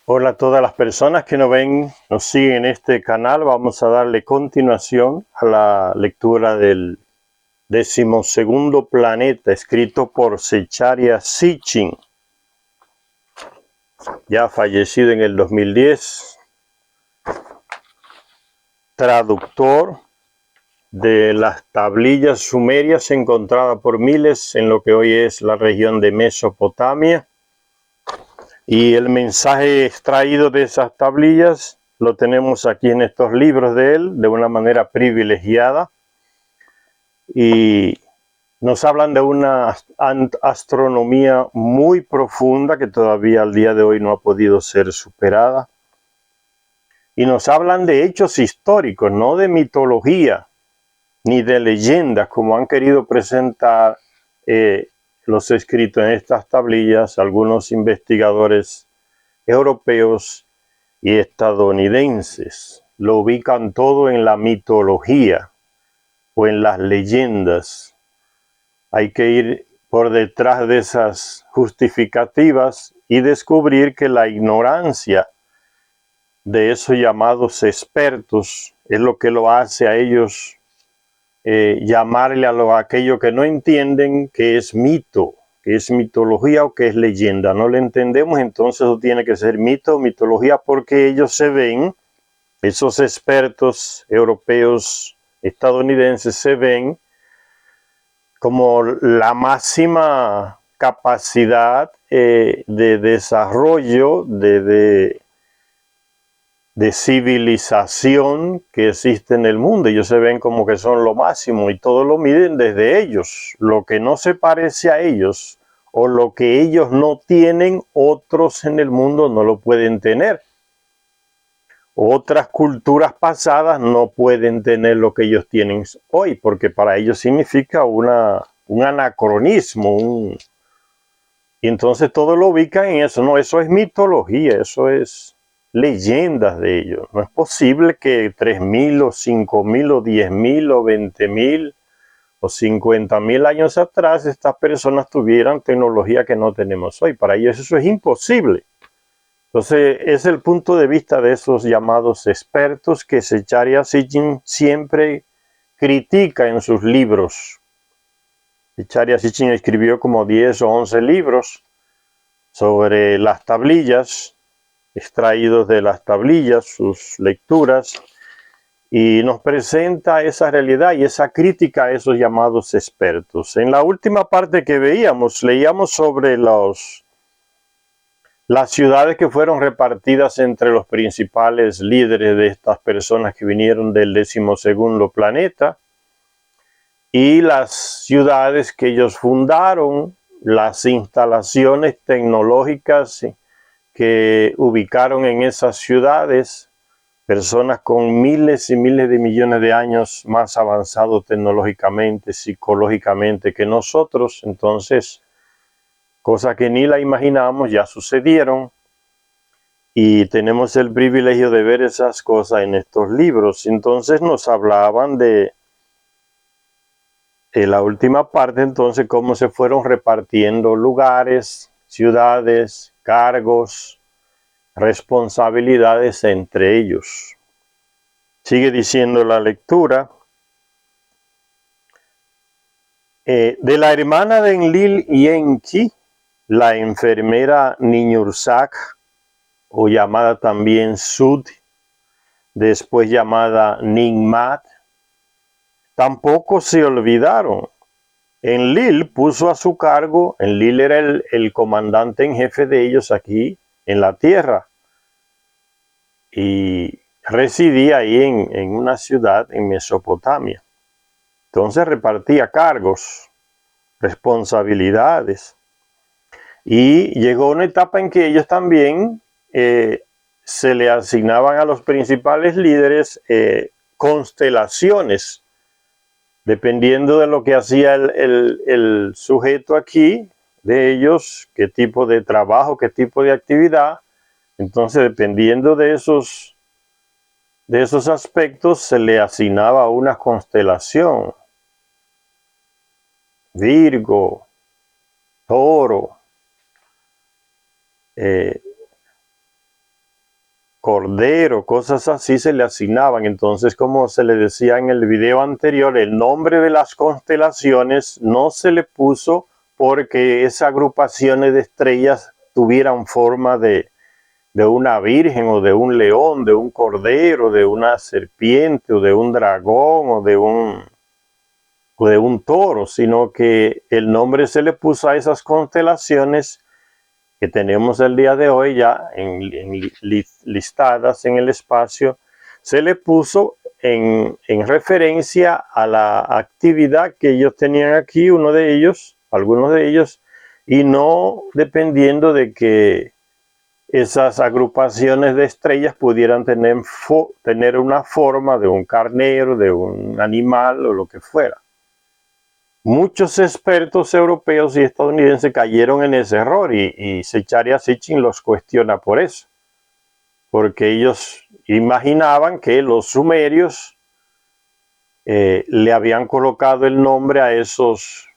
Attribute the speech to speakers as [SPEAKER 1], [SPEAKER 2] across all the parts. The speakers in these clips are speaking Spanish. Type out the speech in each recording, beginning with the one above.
[SPEAKER 1] Hola a todas las personas que nos siguen en este canal. Vamos a darle continuación a la lectura del 12º planeta, escrito por Zecharia Sitchin, ya fallecido en el 2010, traductor de las tablillas sumerias encontradas por miles en lo que hoy es la región de Mesopotamia. Y el mensaje extraído de esas tablillas lo tenemos aquí en estos libros de él de una manera privilegiada. Y nos hablan de una astronomía muy profunda que todavía al día de hoy no ha podido ser superada. Y nos hablan de hechos históricos, no de mitología ni de leyendas como han querido presentar los escritos en estas tablillas algunos investigadores europeos y estadounidenses. Lo ubican todo en la mitología o en las leyendas. Hay que ir por detrás de esas justificativas y descubrir que la ignorancia de esos llamados expertos es lo que lo hace a ellos llamarle a aquello que no entienden que es mito, que es mitología o que es leyenda. No le entendemos, entonces eso tiene que ser mito o mitología porque ellos se ven, esos expertos europeos, estadounidenses, se ven como la máxima capacidad de desarrollo, de civilización que existe en el mundo. Ellos se ven como que son lo máximo y todo lo miden desde ellos. Lo que no se parece a ellos o lo que ellos no tienen, otros en el mundo no lo pueden tener. Otras culturas pasadas no pueden tener lo que ellos tienen hoy, porque para ellos significa un anacronismo. Y entonces todo lo ubican en eso. No, eso es mitología, eso es leyendas de ellos. No es posible que 3.000 o 5.000 o 10.000 o 20.000 o 50.000 años atrás estas personas tuvieran tecnología que no tenemos hoy. Para ellos eso es imposible. Entonces es el punto de vista de esos llamados expertos que Zecharia Sitchin siempre critica en sus libros. Zecharia Sitchin escribió como 10 o 11 libros sobre las tablillas, extraídos de las tablillas, sus lecturas, y nos presenta esa realidad y esa crítica a esos llamados expertos. En la última parte que leíamos sobre las ciudades que fueron repartidas entre los principales líderes de estas personas que vinieron del 12º planeta y las ciudades que ellos fundaron, las instalaciones tecnológicas que ubicaron en esas ciudades, personas con miles y miles de millones de años más avanzados tecnológicamente, psicológicamente que nosotros. Entonces, cosas que ni la imaginamos ya sucedieron y tenemos el privilegio de ver esas cosas en estos libros. Entonces nos hablaban de la última parte, entonces, cómo se fueron repartiendo lugares, ciudades, cargos, responsabilidades entre ellos. Sigue diciendo la lectura. De la hermana de Enlil y Enki, la enfermera Niñursak, o llamada también Sud, después llamada Ninmat, tampoco se olvidaron. Enlil puso a su cargo, Enlil era el comandante en jefe de ellos aquí en la tierra, y residía ahí en una ciudad en Mesopotamia. Entonces repartía cargos, responsabilidades. Y llegó una etapa en que ellos también se le asignaban a los principales líderes constelaciones, dependiendo de lo que hacía el sujeto aquí, de ellos, qué tipo de trabajo, qué tipo de actividad. Entonces, dependiendo de esos aspectos, se le asignaba una constelación. Virgo, Toro, cordero, cosas así se le asignaban. Entonces, como se le decía en el video anterior, el nombre de las constelaciones no se le puso porque esas agrupaciones de estrellas tuvieran forma de una virgen o de un león, de un cordero, de una serpiente o de un dragón o de un toro, sino que el nombre se le puso a esas constelaciones que tenemos el día de hoy ya listadas en el espacio, se le puso en referencia a la actividad que ellos tenían aquí, algunos de ellos, y no dependiendo de que esas agrupaciones de estrellas pudieran tener una forma de un carnero, de un animal o lo que fuera. Muchos expertos europeos y estadounidenses cayeron en ese error y Zecharia Sitchin los cuestiona por eso, porque ellos imaginaban que los sumerios le habían colocado el nombre a esas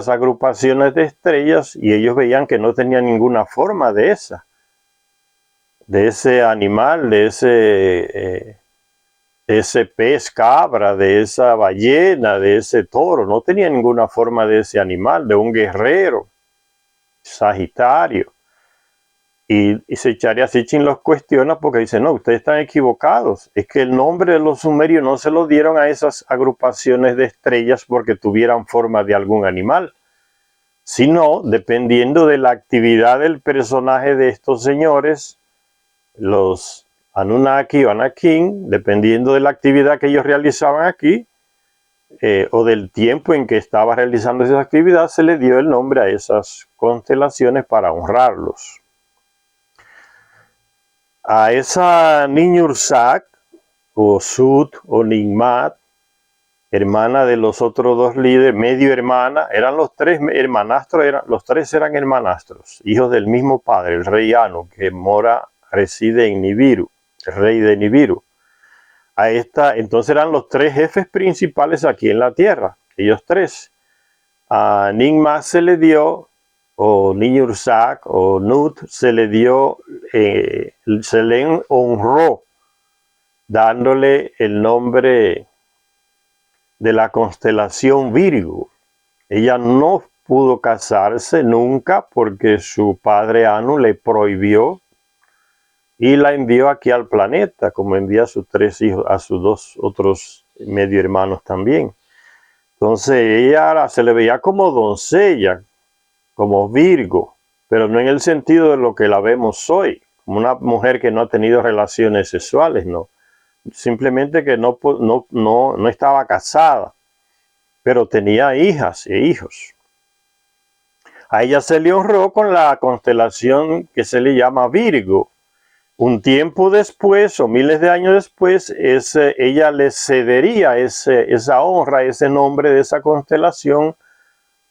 [SPEAKER 1] agrupaciones de estrellas y ellos veían que no tenía ninguna forma de ese animal, de ese pez cabra, de esa ballena, de ese toro. No tenía ninguna forma de ese animal, de un guerrero, Sagitario. Y Zecharia Sitchin los cuestiona porque dice, no, ustedes están equivocados. Es que el nombre de los sumerios no se lo dieron a esas agrupaciones de estrellas porque tuvieran forma de algún animal, sino dependiendo de la actividad del personaje de estos señores, los Anunnaki o Anakin, dependiendo de la actividad que ellos realizaban aquí, o del tiempo en que estaba realizando esa actividad, se le dio el nombre a esas constelaciones para honrarlos. A esa Ninhursag, o Sut, o Ningmat, hermana de los otros dos líderes, medio hermana, eran los tres hermanastros, los tres eran hermanastros, hijos del mismo padre, el rey Anu, que reside en Nibiru, el rey de Nibiru. Entonces eran los tres jefes principales aquí en la tierra, ellos tres. A Ningmat se le dio, o Ninhursag, o Nut, se le honró, dándole el nombre de la constelación Virgo. Ella no pudo casarse nunca porque su padre Anu le prohibió y la envió aquí al planeta, como envía a sus tres hijos, a sus dos otros medio hermanos también. Entonces ella se le veía como doncella, como Virgo, pero no en el sentido de lo que la vemos hoy, como una mujer que no ha tenido relaciones sexuales, no. Simplemente que no estaba casada, pero tenía hijas e hijos. A ella se le honró con la constelación que se le llama Virgo. Un tiempo después, o miles de años después, ella le cedería esa honra, ese nombre de esa constelación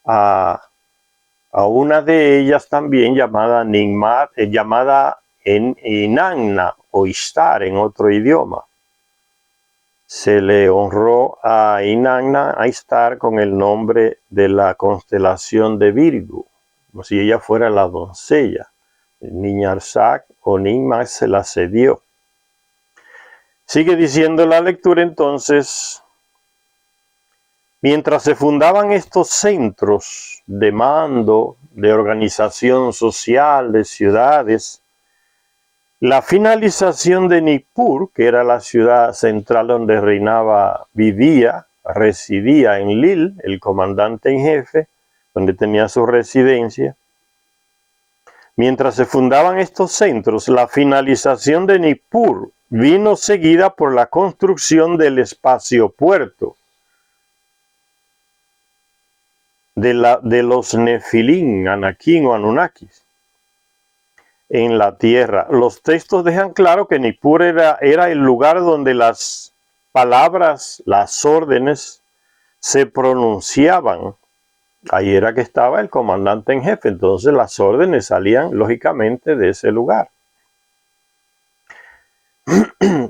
[SPEAKER 1] a una de ellas también llamada Ningmat, llamada Inanna o Ishtar en otro idioma. Se le honró a Inanna, a Ishtar, con el nombre de la constelación de Virgo, como si ella fuera la doncella. Ninhursag o Ningmat se la cedió. Sigue diciendo la lectura entonces: mientras se fundaban estos centros de mando, de organización social, de ciudades, la finalización de Nippur, que era la ciudad central donde residía Enlil, el comandante en jefe, donde tenía su residencia. Mientras se fundaban estos centros, la finalización de Nippur vino seguida por la construcción del espaciopuerto de los Nefilim, Anakin o Anunnakis en la tierra. Los textos dejan claro que Nippur era el lugar donde las palabras, las órdenes, se pronunciaban. Ahí era que estaba el comandante en jefe, entonces las órdenes salían lógicamente de ese lugar.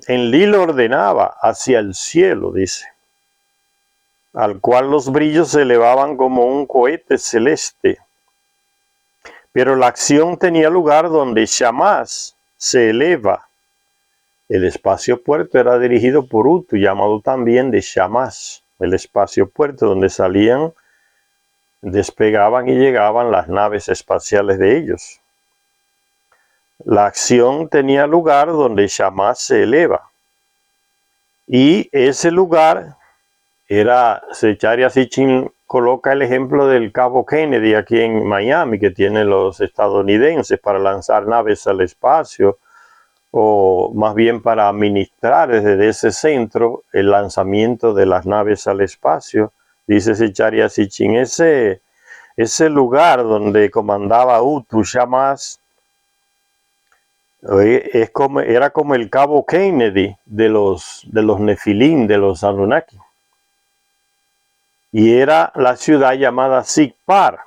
[SPEAKER 1] Enlil ordenaba hacia el cielo, dice, al cual los brillos se elevaban como un cohete celeste. Pero la acción tenía lugar donde Shamash se eleva el espacio puerto era dirigido por Utu, llamado también de Shamash, el espacio puerto donde salían, despegaban y llegaban las naves espaciales de ellos. La acción tenía lugar donde Shamash se eleva. Y ese lugar era, Zecharia Sitchin coloca el ejemplo del Cabo Kennedy aquí en Miami, que tienen los estadounidenses para lanzar naves al espacio, o más bien para administrar desde ese centro el lanzamiento de las naves al espacio. Dice Zecharia Sitchin, ese lugar donde comandaba Utu Shamash era como el Cabo Kennedy de los Nefilim, de los Anunnaki. Y era la ciudad llamada Sikpar,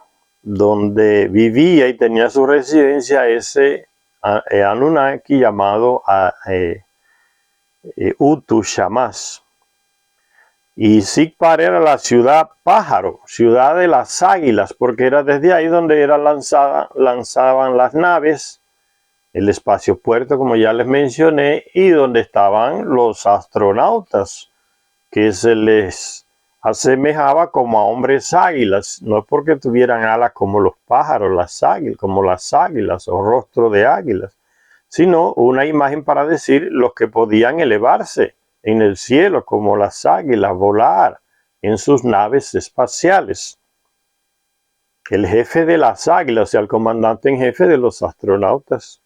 [SPEAKER 1] donde vivía y tenía su residencia ese Anunnaki llamado Utu Shamash. Y Sikpar era la ciudad pájaro, ciudad de las águilas, porque era desde ahí donde lanzaban las naves, el espacio puerto, como ya les mencioné, y donde estaban los astronautas, que se les asemejaba como a hombres águilas, no es porque tuvieran alas como los pájaros, como las águilas o rostro de águilas, sino una imagen para decir los que podían elevarse en el cielo como las águilas, volar en sus naves espaciales. El jefe de las águilas, o sea, el comandante en jefe de los astronautas,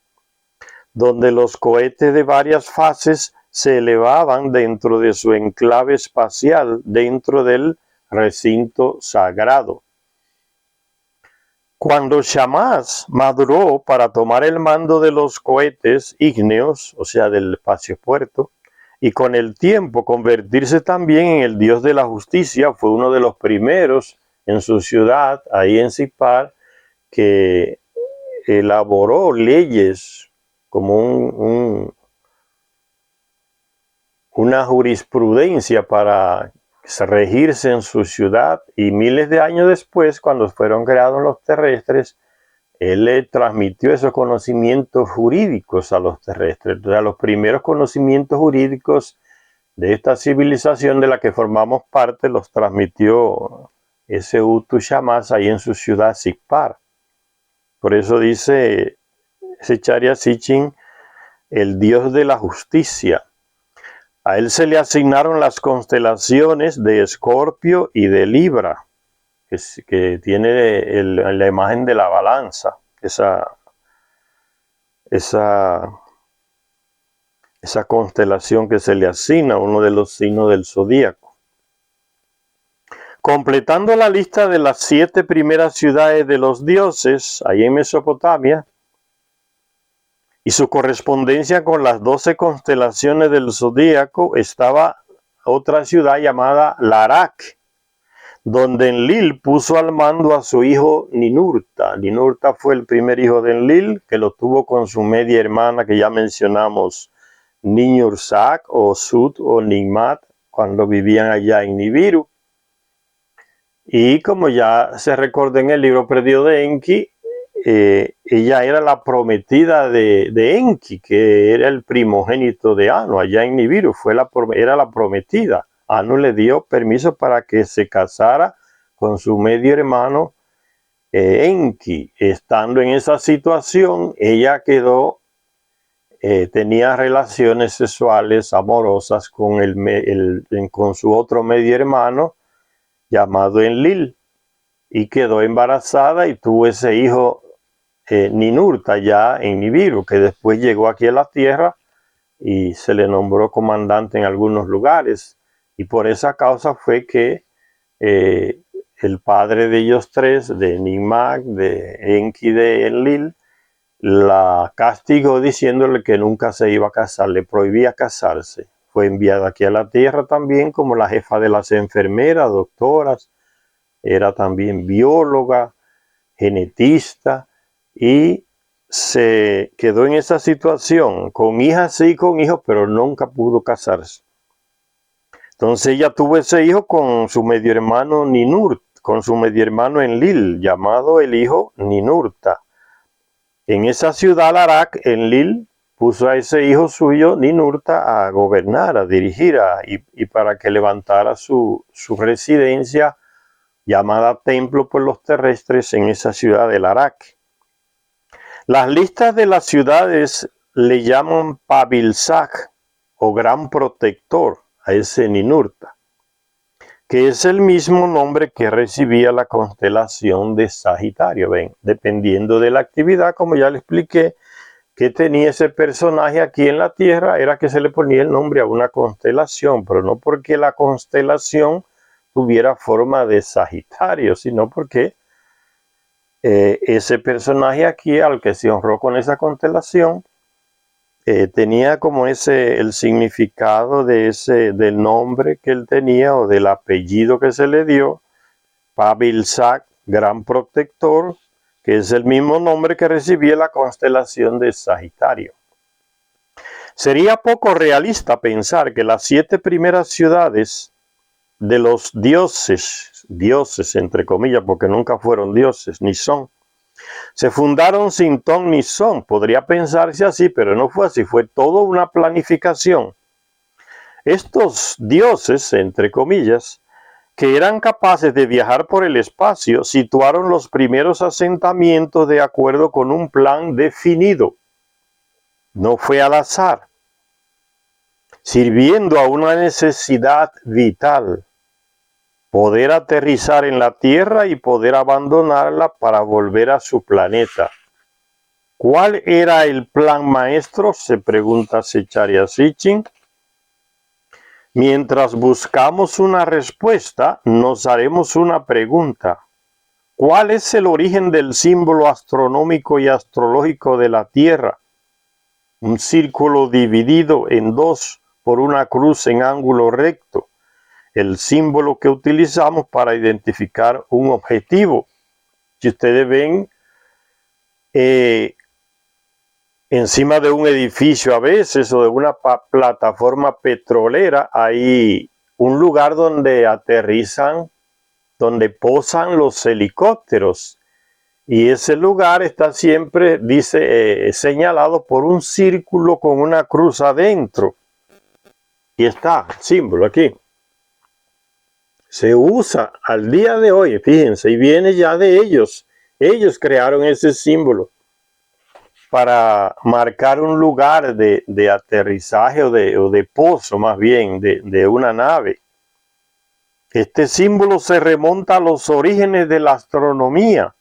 [SPEAKER 1] donde los cohetes de varias fases se elevaban dentro de su enclave espacial, dentro del recinto sagrado. Cuando Shamash maduró para tomar el mando de los cohetes ígneos, o sea, del espacio puerto, y con el tiempo convertirse también en el dios de la justicia, fue uno de los primeros en su ciudad, ahí en Sikpar, que elaboró leyes como una jurisprudencia para regirse en su ciudad, y miles de años después, cuando fueron creados los terrestres, él le transmitió esos conocimientos jurídicos a los terrestres. O sea, los primeros conocimientos jurídicos de esta civilización de la que formamos parte los transmitió ese Utu Shamash ahí en su ciudad Sikpar. Por eso dice Zecharia Sitchin, el dios de la justicia. A él se le asignaron las constelaciones de Escorpio y de Libra, que tiene la imagen de la balanza, esa constelación que se le asigna a uno de los signos del zodíaco. Completando la lista de las 7 primeras ciudades de los dioses, ahí en Mesopotamia, y su correspondencia con las 12 constelaciones del zodíaco, estaba otra ciudad llamada Larak, donde Enlil puso al mando a su hijo Ninurta. Ninurta fue el primer hijo de Enlil, que lo tuvo con su media hermana que ya mencionamos, Ninursak o Sut o Nigmat, cuando vivían allá en Nibiru. Y como ya se recuerda en el libro perdido de Enki, ella era la prometida de Enki, que era el primogénito de Anu, allá en Nibiru, era la prometida. Anu le dio permiso para que se casara con su medio hermano Enki. Estando en esa situación, ella tenía relaciones sexuales amorosas con su otro medio hermano llamado Enlil, y quedó embarazada y tuvo ese hijo Ninurta ya en Nibiru, que después llegó aquí a la tierra y se le nombró comandante en algunos lugares, y por esa causa fue que el padre de ellos tres, de Nigmat, de Enki, de Enlil, la castigó diciéndole que nunca se iba a casar, le prohibía casarse. Fue enviada aquí a la tierra también como la jefa de las enfermeras, doctoras, era también bióloga, genetista, y se quedó en esa situación, con hijas sí, con hijos, pero nunca pudo casarse. Entonces ella tuvo ese hijo con su medio hermano Ninurta, con su medio hermano Enlil, llamado el hijo Ninurta. En esa ciudad Larak, Enlil puso a ese hijo suyo, Ninurta, a gobernar, a dirigir, y para que levantara su residencia llamada templo por los terrestres en esa ciudad del Arak. Las listas de las ciudades le llaman Pabilsac o Gran Protector a ese Ninurta, que es el mismo nombre que recibía la constelación de Sagitario. Ven, dependiendo de la actividad, como ya le expliqué, que tenía ese personaje aquí en la Tierra, era que se le ponía el nombre a una constelación, pero no porque la constelación tuviera forma de Sagitario, sino porque ese personaje aquí, al que se honró con esa constelación, tenía como el significado del nombre que él tenía o del apellido que se le dio, Pabilsac, Gran Protector, que es el mismo nombre que recibía la constelación de Sagitario. Sería poco realista pensar que las 7 primeras ciudades de los dioses entre comillas, porque nunca fueron dioses, ni son, se fundaron sin ton ni son. Podría pensarse así, pero no fue así, fue toda una planificación. Estos dioses, entre comillas, que eran capaces de viajar por el espacio, situaron los primeros asentamientos de acuerdo con un plan definido. No fue al azar, sirviendo a una necesidad vital: poder aterrizar en la Tierra y poder abandonarla para volver a su planeta. ¿Cuál era el plan maestro?, se pregunta Zecharia Sitchin. Mientras buscamos una respuesta, nos haremos una pregunta. ¿Cuál es el origen del símbolo astronómico y astrológico de la Tierra? Un círculo dividido en dos por una cruz en ángulo recto, el símbolo que utilizamos para identificar un objetivo. Si ustedes ven, encima de un edificio a veces o de una plataforma petrolera hay un lugar donde aterrizan, donde posan los helicópteros, y ese lugar está siempre, señalado por un círculo con una cruz adentro, y está el símbolo aquí. Se usa al día de hoy, fíjense, y viene ya de ellos. Ellos crearon ese símbolo para marcar un lugar de aterrizaje o de pozo, más bien, de una nave. Este símbolo se remonta a los orígenes de la astronomía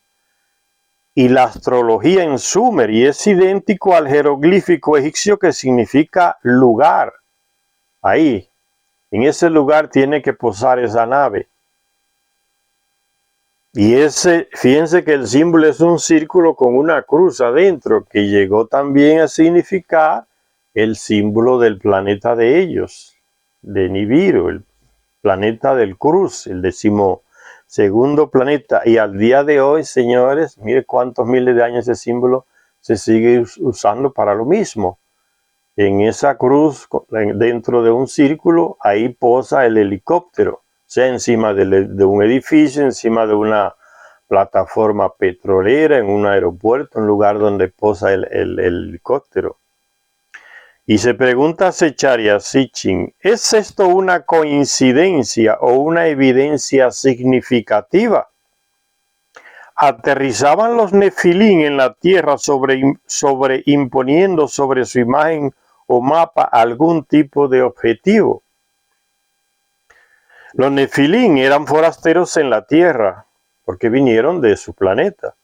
[SPEAKER 1] y la astrología en Sumer, y es idéntico al jeroglífico egipcio que significa lugar. Ahí, en ese lugar tiene que posar esa nave. Y fíjense que el símbolo es un círculo con una cruz adentro, que llegó también a significar el símbolo del planeta de ellos, de Nibiru, el planeta del cruz, el 12º planeta. Y al día de hoy, señores, mire cuántos miles de años ese símbolo se sigue usando para lo mismo. En esa cruz, dentro de un círculo, ahí posa el helicóptero, sea encima de un edificio, encima de una plataforma petrolera, en un aeropuerto, un lugar donde posa el helicóptero. Y se pregunta Zecharia Sitchin, ¿es esto una coincidencia o una evidencia significativa? ¿Aterrizaban los nefilín en la tierra imponiendo sobre su imagen o mapa algún tipo de objetivo? Los nefilín eran forasteros en la tierra, porque vinieron de su planeta.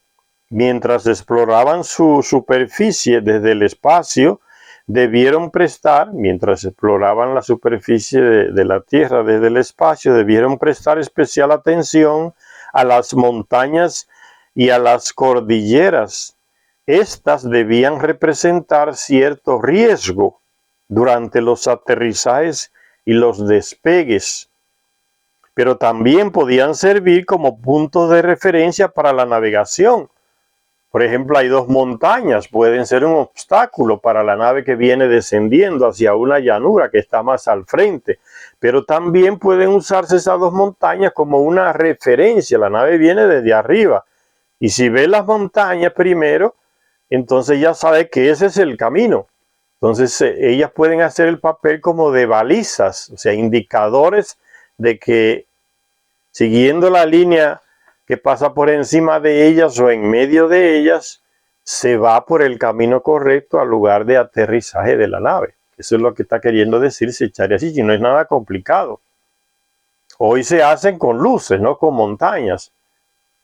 [SPEAKER 1] Mientras exploraban su superficie desde el espacio, mientras exploraban la superficie de la Tierra desde el espacio, debieron prestar especial atención a las montañas y a las cordilleras. Estas debían representar cierto riesgo durante los aterrizajes y los despegues, pero también podían servir como puntos de referencia para la navegación. Por ejemplo, hay 2 montañas, pueden ser un obstáculo para la nave que viene descendiendo hacia una llanura que está más al frente, pero también pueden usarse esas 2 montañas como una referencia. La nave viene desde arriba, y si ve las montañas primero, entonces ya sabe que ese es el camino. Entonces ellas pueden hacer el papel como de balizas, o sea, indicadores de que siguiendo la línea que pasa por encima de ellas o en medio de ellas, se va por el camino correcto al lugar de aterrizaje de la nave. Eso es lo que está queriendo decir Secharia Sitchin, no es nada complicado. Hoy se hacen con luces, no con montañas.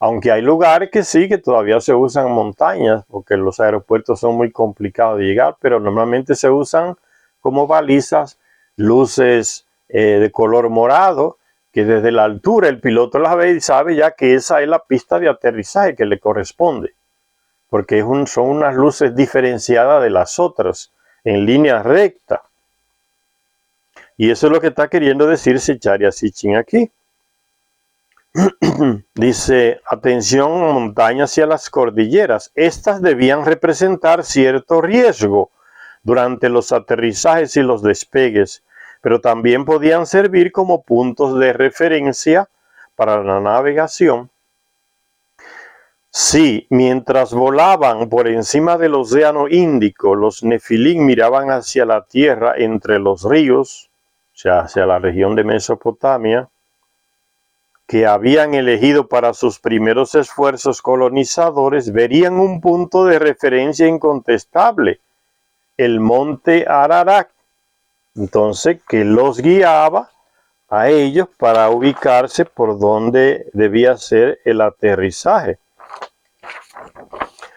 [SPEAKER 1] Aunque hay lugares que sí, que todavía se usan montañas, porque los aeropuertos son muy complicados de llegar, pero normalmente se usan como balizas luces de color morado, que desde la altura el piloto las ve y sabe ya que esa es la pista de aterrizaje que le corresponde, porque son unas luces diferenciadas de las otras, en línea recta. Y eso es lo que está queriendo decir Secharia Sitchin aquí. Dice, atención, montañas y a las cordilleras. Estas debían representar cierto riesgo durante los aterrizajes y los despegues, pero también podían servir como puntos de referencia para la navegación. Sí, mientras volaban por encima del océano Índico, los nefilim miraban hacia la tierra entre los ríos, o sea, hacia la región de Mesopotamia, que habían elegido para sus primeros esfuerzos colonizadores, verían un punto de referencia incontestable, el monte Ararat. Entonces, que los guiaba a ellos para ubicarse por donde debía ser el aterrizaje.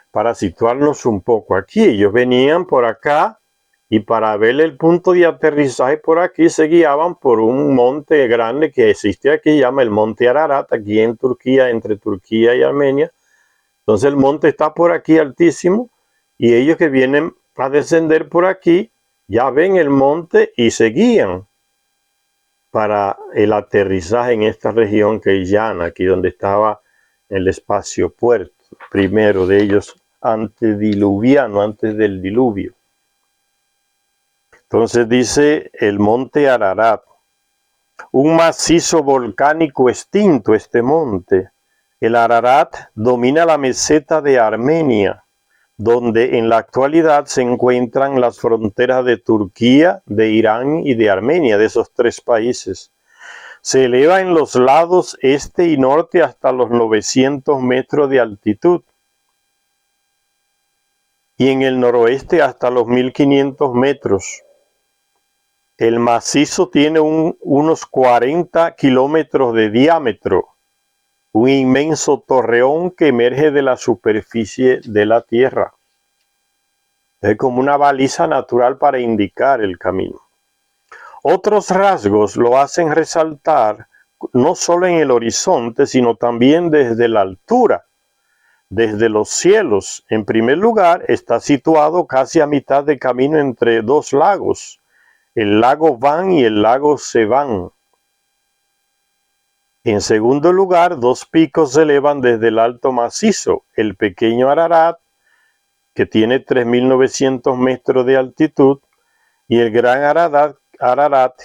[SPEAKER 1] Para situarnos un poco aquí, ellos venían por acá y para ver el punto de aterrizaje por aquí se guiaban por un monte grande que existe aquí, llama el monte Ararat, aquí en Turquía, entre Turquía y Armenia. Entonces el monte está por aquí altísimo y ellos que vienen a descender por aquí ya ven el monte y se guían para el aterrizaje en esta región que es llana, aquí donde estaba el espacio puerto, primero de ellos antediluviano, antes del diluvio. Entonces dice el monte Ararat, un macizo volcánico extinto este monte. El Ararat domina la meseta de Armenia, donde en la actualidad se encuentran las fronteras de Turquía, de Irán y de Armenia, de esos tres países. Se eleva en los lados este y norte hasta los 900 metros de altitud y en el noroeste hasta los 1500 metros. El macizo tiene unos 40 kilómetros de diámetro, un inmenso torreón que emerge de la superficie de la tierra. Es como una baliza natural para indicar el camino. Otros rasgos lo hacen resaltar no solo en el horizonte, sino también desde la altura, desde los cielos. En primer lugar, está situado casi a mitad de camino entre dos lagos, el lago Van y el lago Sevan. En segundo lugar, dos picos se elevan desde el alto macizo, el pequeño Ararat, que tiene 3.900 metros de altitud, y el gran Ararat,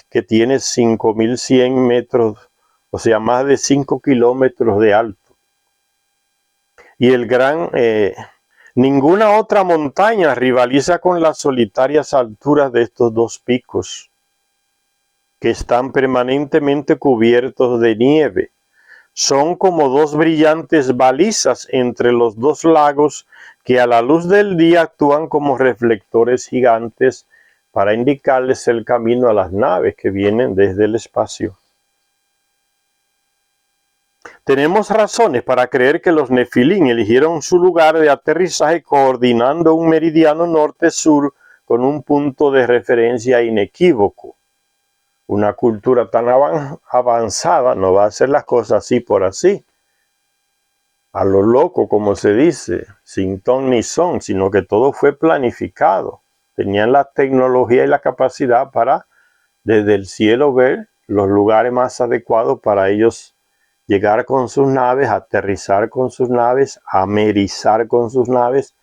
[SPEAKER 1] que tiene 5.100 metros, o sea, más de 5 kilómetros de alto. Y el gran... ninguna otra montaña rivaliza con las solitarias alturas de estos dos picos, que están permanentemente cubiertos de nieve. Son como dos brillantes balizas entre los dos lagos que a la luz del día actúan como reflectores gigantes para indicarles el camino a las naves que vienen desde el espacio. Tenemos razones para creer que los nefilim eligieron su lugar de aterrizaje coordinando un meridiano norte-sur con un punto de referencia inequívoco. Una cultura tan avanzada no va a hacer las cosas así por así, a lo loco, como se dice, sin ton ni son, sino que todo fue planificado. Tenían la tecnología y la capacidad para desde el cielo ver los lugares más adecuados para ellos llegar con sus naves, aterrizar con sus naves, amerizar con sus naves,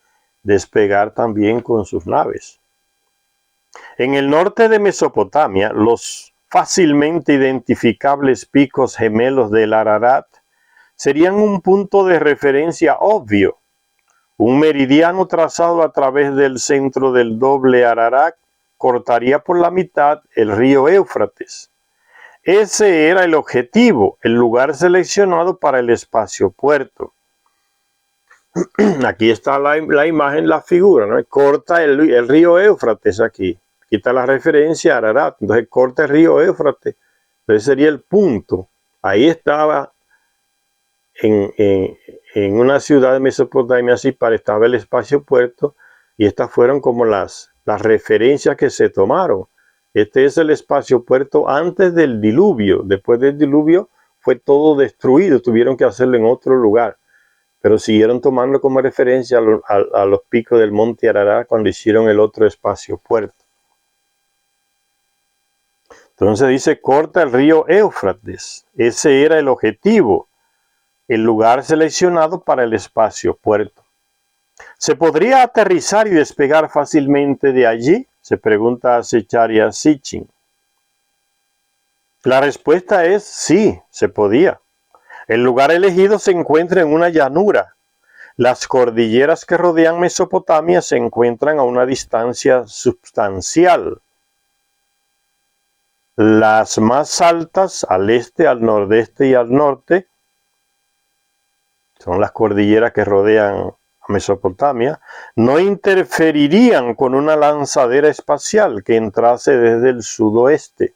[SPEAKER 1] despegar también con sus naves. En el norte de Mesopotamia, los fácilmente identificables picos gemelos del Ararat serían un punto de referencia obvio, un meridiano trazado a través del centro del doble Ararat cortaría por la mitad el río Éufrates. Ese era el objetivo, el lugar seleccionado para el espacio puerto. Aquí está la imagen, la figura, ¿no? Corta el río Éufrates aquí. Aquí está la referencia a Ararat. Entonces corta el río Éufrates. Entonces sería el punto. Ahí estaba en una ciudad de Mesopotamia, Sippar, estaba el espacio puerto, y estas fueron como las referencias que se tomaron. Este es el espacio puerto antes del diluvio. Después del diluvio fue todo destruido, tuvieron que hacerlo en otro lugar, pero siguieron tomando como referencia a los picos del monte Ararat cuando hicieron el otro espacio puerto. Entonces dice, corta el río Éufrates. Ese era el objetivo, el lugar seleccionado para el espacio puerto. ¿Se podría aterrizar y despegar fácilmente de allí?, se pregunta Zecharia Sitchin. La respuesta es sí, se podía. El lugar elegido se encuentra en una llanura. Las cordilleras que rodean Mesopotamia se encuentran a una distancia sustancial. Las más altas al este, al nordeste y al norte son las cordilleras que rodean a Mesopotamia, no interferirían con una lanzadera espacial que entrase desde el sudoeste.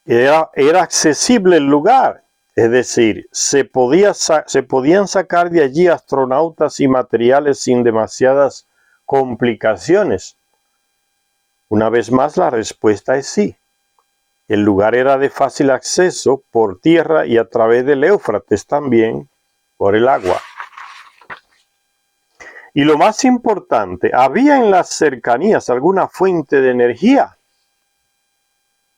[SPEAKER 1] Era accesible el lugar, es decir, se podían sacar de allí astronautas y materiales sin demasiadas complicaciones. Una vez más, la respuesta es sí. El lugar era de fácil acceso por tierra y a través del Éufrates también, por el agua. Y lo más importante, ¿había en las cercanías alguna fuente de energía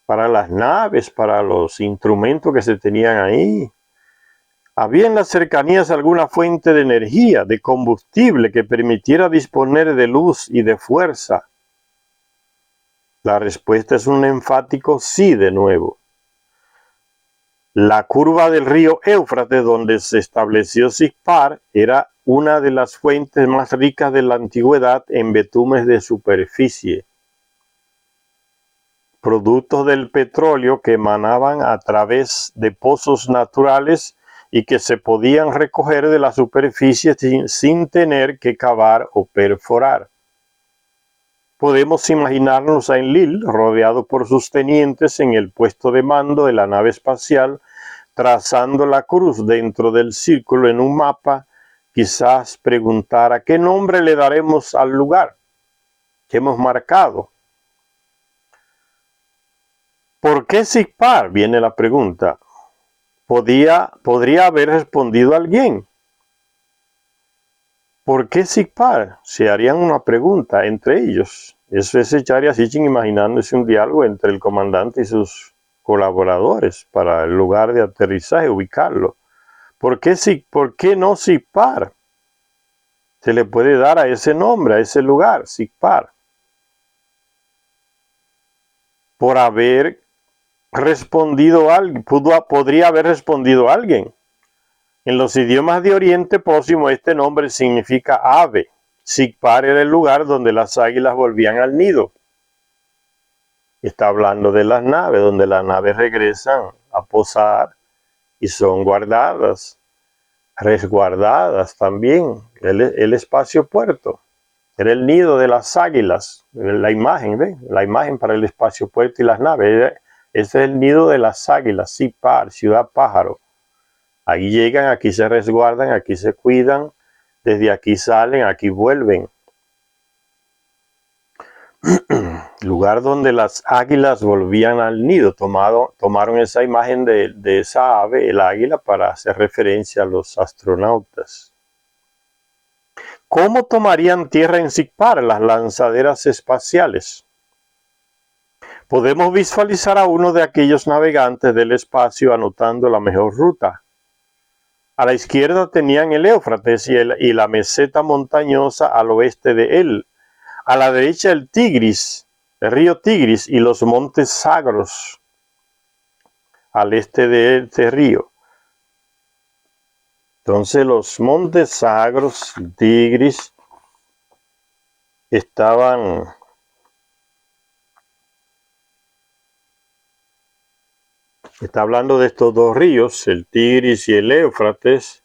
[SPEAKER 1] para las naves, para los instrumentos que se tenían ahí? ¿Había en las cercanías alguna fuente de energía, de combustible que permitiera disponer de luz y de fuerza? La respuesta es un enfático sí de nuevo. La curva del río Éufrates, donde se estableció Sippar, era una de las fuentes más ricas de la antigüedad en betumes de superficie, productos del petróleo que emanaban a través de pozos naturales y que se podían recoger de la superficie sin tener que cavar o perforar. Podemos imaginarnos a Enlil rodeado por sus tenientes en el puesto de mando de la nave espacial, trazando la cruz dentro del círculo en un mapa. Quizás preguntara, ¿qué nombre le daremos al lugar que hemos marcado? ¿Por qué Sippar?, viene la pregunta. Podría haber respondido alguien. ¿Por qué Sippar? Se harían una pregunta entre ellos. Eso es Zecharia Sitchin imaginándose un diálogo entre el comandante y sus colaboradores para el lugar de aterrizaje, ubicarlo. ¿Por qué no Sippar? Se le puede dar a ese nombre, a ese lugar, Sippar, por haber respondido alguien, podría haber respondido alguien. En los idiomas de Oriente Próximo este nombre significa ave. Sippar era el lugar donde las águilas volvían al nido. Está hablando de las naves, donde las naves regresan a posar y son guardadas, resguardadas también. El espacio puerto era el nido de las águilas. La imagen, ¿ven? La imagen para el espacio puerto y las naves. Ese es el nido de las águilas, Sippar, ciudad pájaro. Aquí llegan, aquí se resguardan, aquí se cuidan, desde aquí salen, aquí vuelven. Lugar donde las águilas volvían al nido. Tomaron esa imagen de esa ave, el águila, para hacer referencia a los astronautas. ¿Cómo tomarían tierra en Sippar las lanzaderas espaciales? Podemos visualizar a uno de aquellos navegantes del espacio anotando la mejor ruta. A la izquierda tenían el Éufrates y la meseta montañosa al oeste de él. A la derecha el Tigris, el río Tigris y los montes Zagros al este de este río. Entonces los montes Zagros, Tigris estaban está hablando de estos dos ríos, el Tigris y el Éufrates,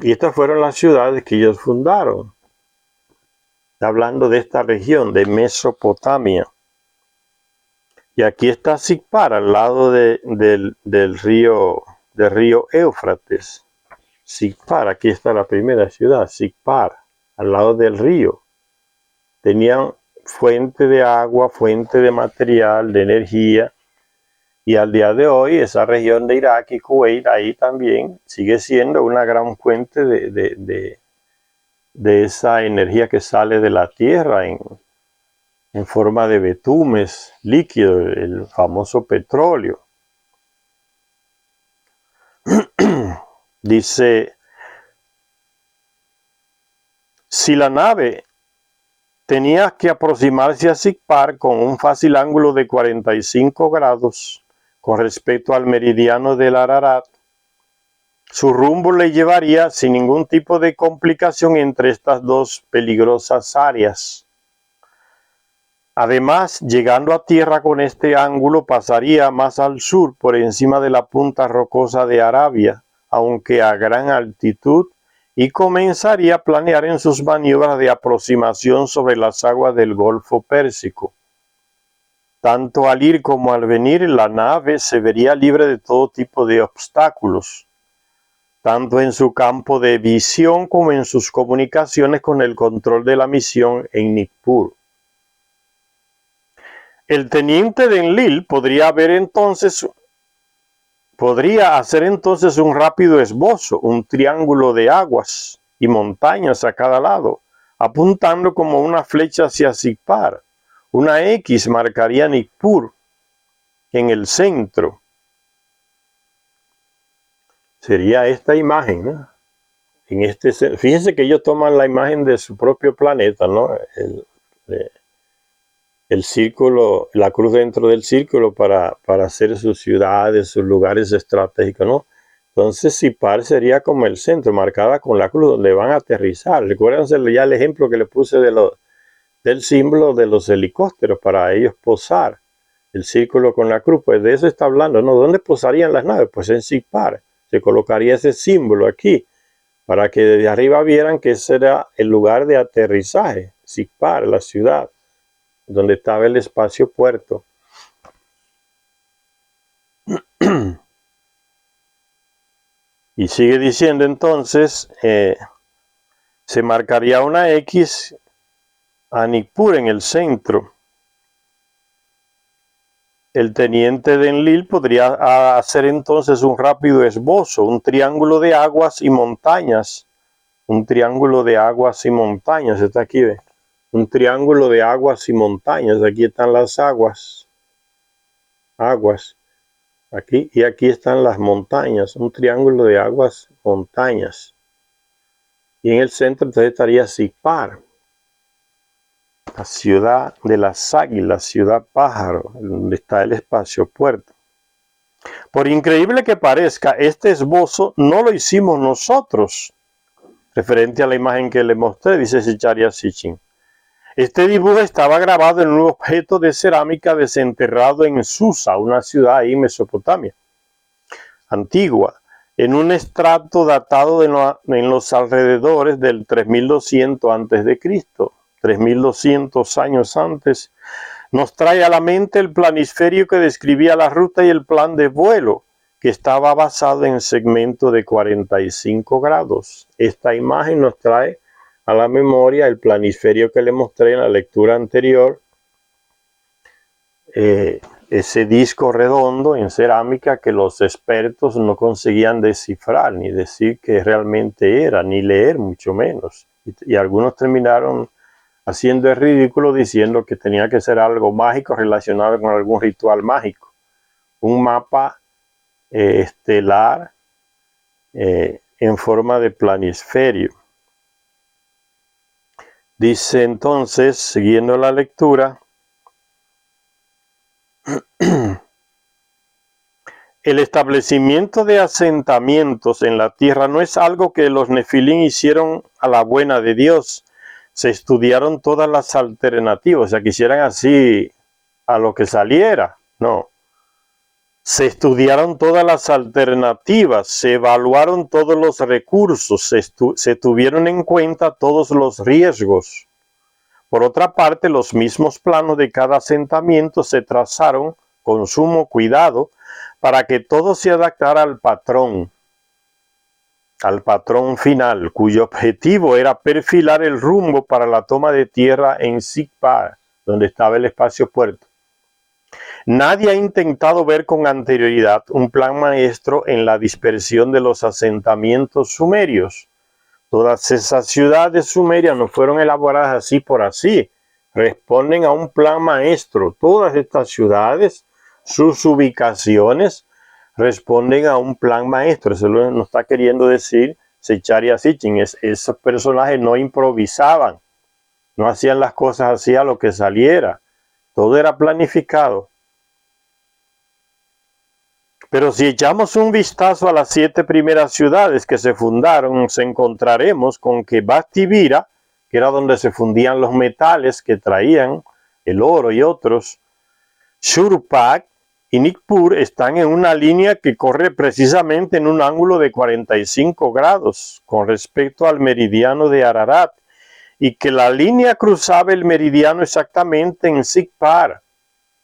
[SPEAKER 1] y estas fueron las ciudades que ellos fundaron. Está hablando de esta región, de Mesopotamia. Y aquí está Sicpar, al lado del río Éufrates. Sicpar, aquí está la primera ciudad, Sicpar, al lado del río. Tenían fuente de agua, fuente de material, de energía. Y al día de hoy, esa región de Irak y Kuwait, ahí también sigue siendo una gran fuente de esa energía que sale de la tierra en forma de betumes líquido, el famoso petróleo. Dice, si la nave tenía que aproximarse a Sicpar con un fácil ángulo de 45 grados con respecto al meridiano del Ararat, su rumbo le llevaría sin ningún tipo de complicación entre estas dos peligrosas áreas. Además, llegando a tierra con este ángulo, pasaría más al sur por encima de la punta rocosa de Arabia, aunque a gran altitud, y comenzaría a planear en sus maniobras de aproximación sobre las aguas del Golfo Pérsico. Tanto al ir como al venir, la nave se vería libre de todo tipo de obstáculos, tanto en su campo de visión como en sus comunicaciones con el control de la misión en Nippur. El teniente de Enlil podría hacer entonces un rápido esbozo, un triángulo de aguas y montañas a cada lado, apuntando como una flecha hacia Sicpar. Una X marcaría Nippur en el centro. Sería esta imagen, ¿no? Fíjense que ellos toman la imagen de su propio planeta, ¿no? El círculo, la cruz dentro del círculo para hacer sus ciudades, sus lugares estratégicos, ¿no? Entonces Sicpar sería como el centro, marcada con la cruz donde van a aterrizar. Recuérdense ya el ejemplo que le puse del símbolo de los helicópteros para ellos posar. El círculo con la cruz, pues de eso está hablando, ¿no? ¿Dónde posarían las naves? Pues en Sicpar. Se colocaría ese símbolo aquí para que desde arriba vieran que ese era el lugar de aterrizaje, Sicpar, la ciudad donde estaba el espacio puerto. Y sigue diciendo entonces, se marcaría una X a Nippur en el centro. El teniente de Enlil podría hacer entonces un rápido esbozo, un triángulo de aguas y montañas. Un triángulo de aguas y montañas, está aquí, ¿ve? Un triángulo de aguas y montañas. Aquí están las aguas. Aquí y aquí están las montañas. Un triángulo de aguas, montañas. Y en el centro entonces estaría Sicpar, la ciudad de las águilas, ciudad pájaro, donde está el espacio puerto. Por increíble que parezca, este esbozo no lo hicimos nosotros. Referente a la imagen que le mostré, dice Zecharia Sitchin. Este dibujo estaba grabado en un objeto de cerámica desenterrado en Susa, una ciudad ahí en Mesopotamia antigua, en un estrato datado en los alrededores del 3200 a.C., 3200 años antes. Nos trae a la mente el planisferio que describía la ruta y el plan de vuelo, que estaba basado en segmento de 45 grados. Esta imagen nos trae a la memoria el planisferio que le mostré en la lectura anterior, ese disco redondo en cerámica que los expertos no conseguían descifrar, ni decir que realmente era, ni leer mucho menos. Y algunos terminaron haciendo el ridículo diciendo que tenía que ser algo mágico relacionado con algún ritual mágico. Un mapa estelar en forma de planisferio. Dice entonces, siguiendo la lectura, el establecimiento de asentamientos en la tierra no es algo que los Nefilim hicieron a la buena de Dios, se estudiaron todas las alternativas, o sea, que hicieran así a lo que saliera, no. Se estudiaron todas las alternativas, se evaluaron todos los recursos, se tuvieron en cuenta todos los riesgos. Por otra parte, los mismos planos de cada asentamiento se trazaron con sumo cuidado para que todo se adaptara al patrón final, cuyo objetivo era perfilar el rumbo para la toma de tierra en Sippar, donde estaba el espacio puerto. Nadie ha intentado ver con anterioridad un plan maestro en la dispersión de los asentamientos sumerios. Todas esas ciudades sumerias no fueron elaboradas así por así, responden a un plan maestro. Todas estas ciudades, sus ubicaciones, responden a un plan maestro. Eso nos está queriendo decir Zecharia Sitchin. Esos personajes no improvisaban, no hacían las cosas así a lo que saliera. Todo era planificado. Pero si echamos un vistazo a las 7 primeras ciudades que se fundaron, nos encontraremos con que Batibira, que era donde se fundían los metales que traían, el oro y otros, Shurpak y Nippur están en una línea que corre precisamente en un ángulo de 45 grados con respecto al meridiano de Ararat, y que la línea cruzaba el meridiano exactamente en Sippar,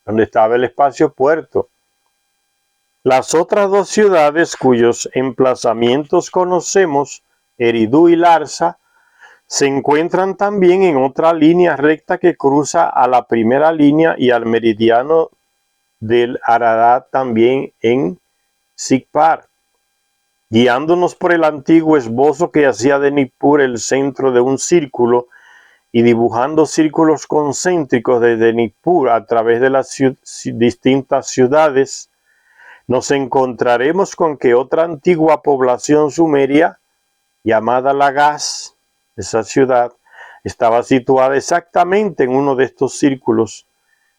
[SPEAKER 1] donde estaba el espacio puerto. Las otras dos ciudades cuyos emplazamientos conocemos, Eridu y Larsa, se encuentran también en otra línea recta que cruza a la primera línea y al meridiano del Ararat también en Sippar. Guiándonos por el antiguo esbozo que hacía de Nippur el centro de un círculo y dibujando círculos concéntricos desde Nippur a través de las distintas ciudades, nos encontraremos con que otra antigua población sumeria, llamada Lagash, esa ciudad, estaba situada exactamente en uno de estos círculos,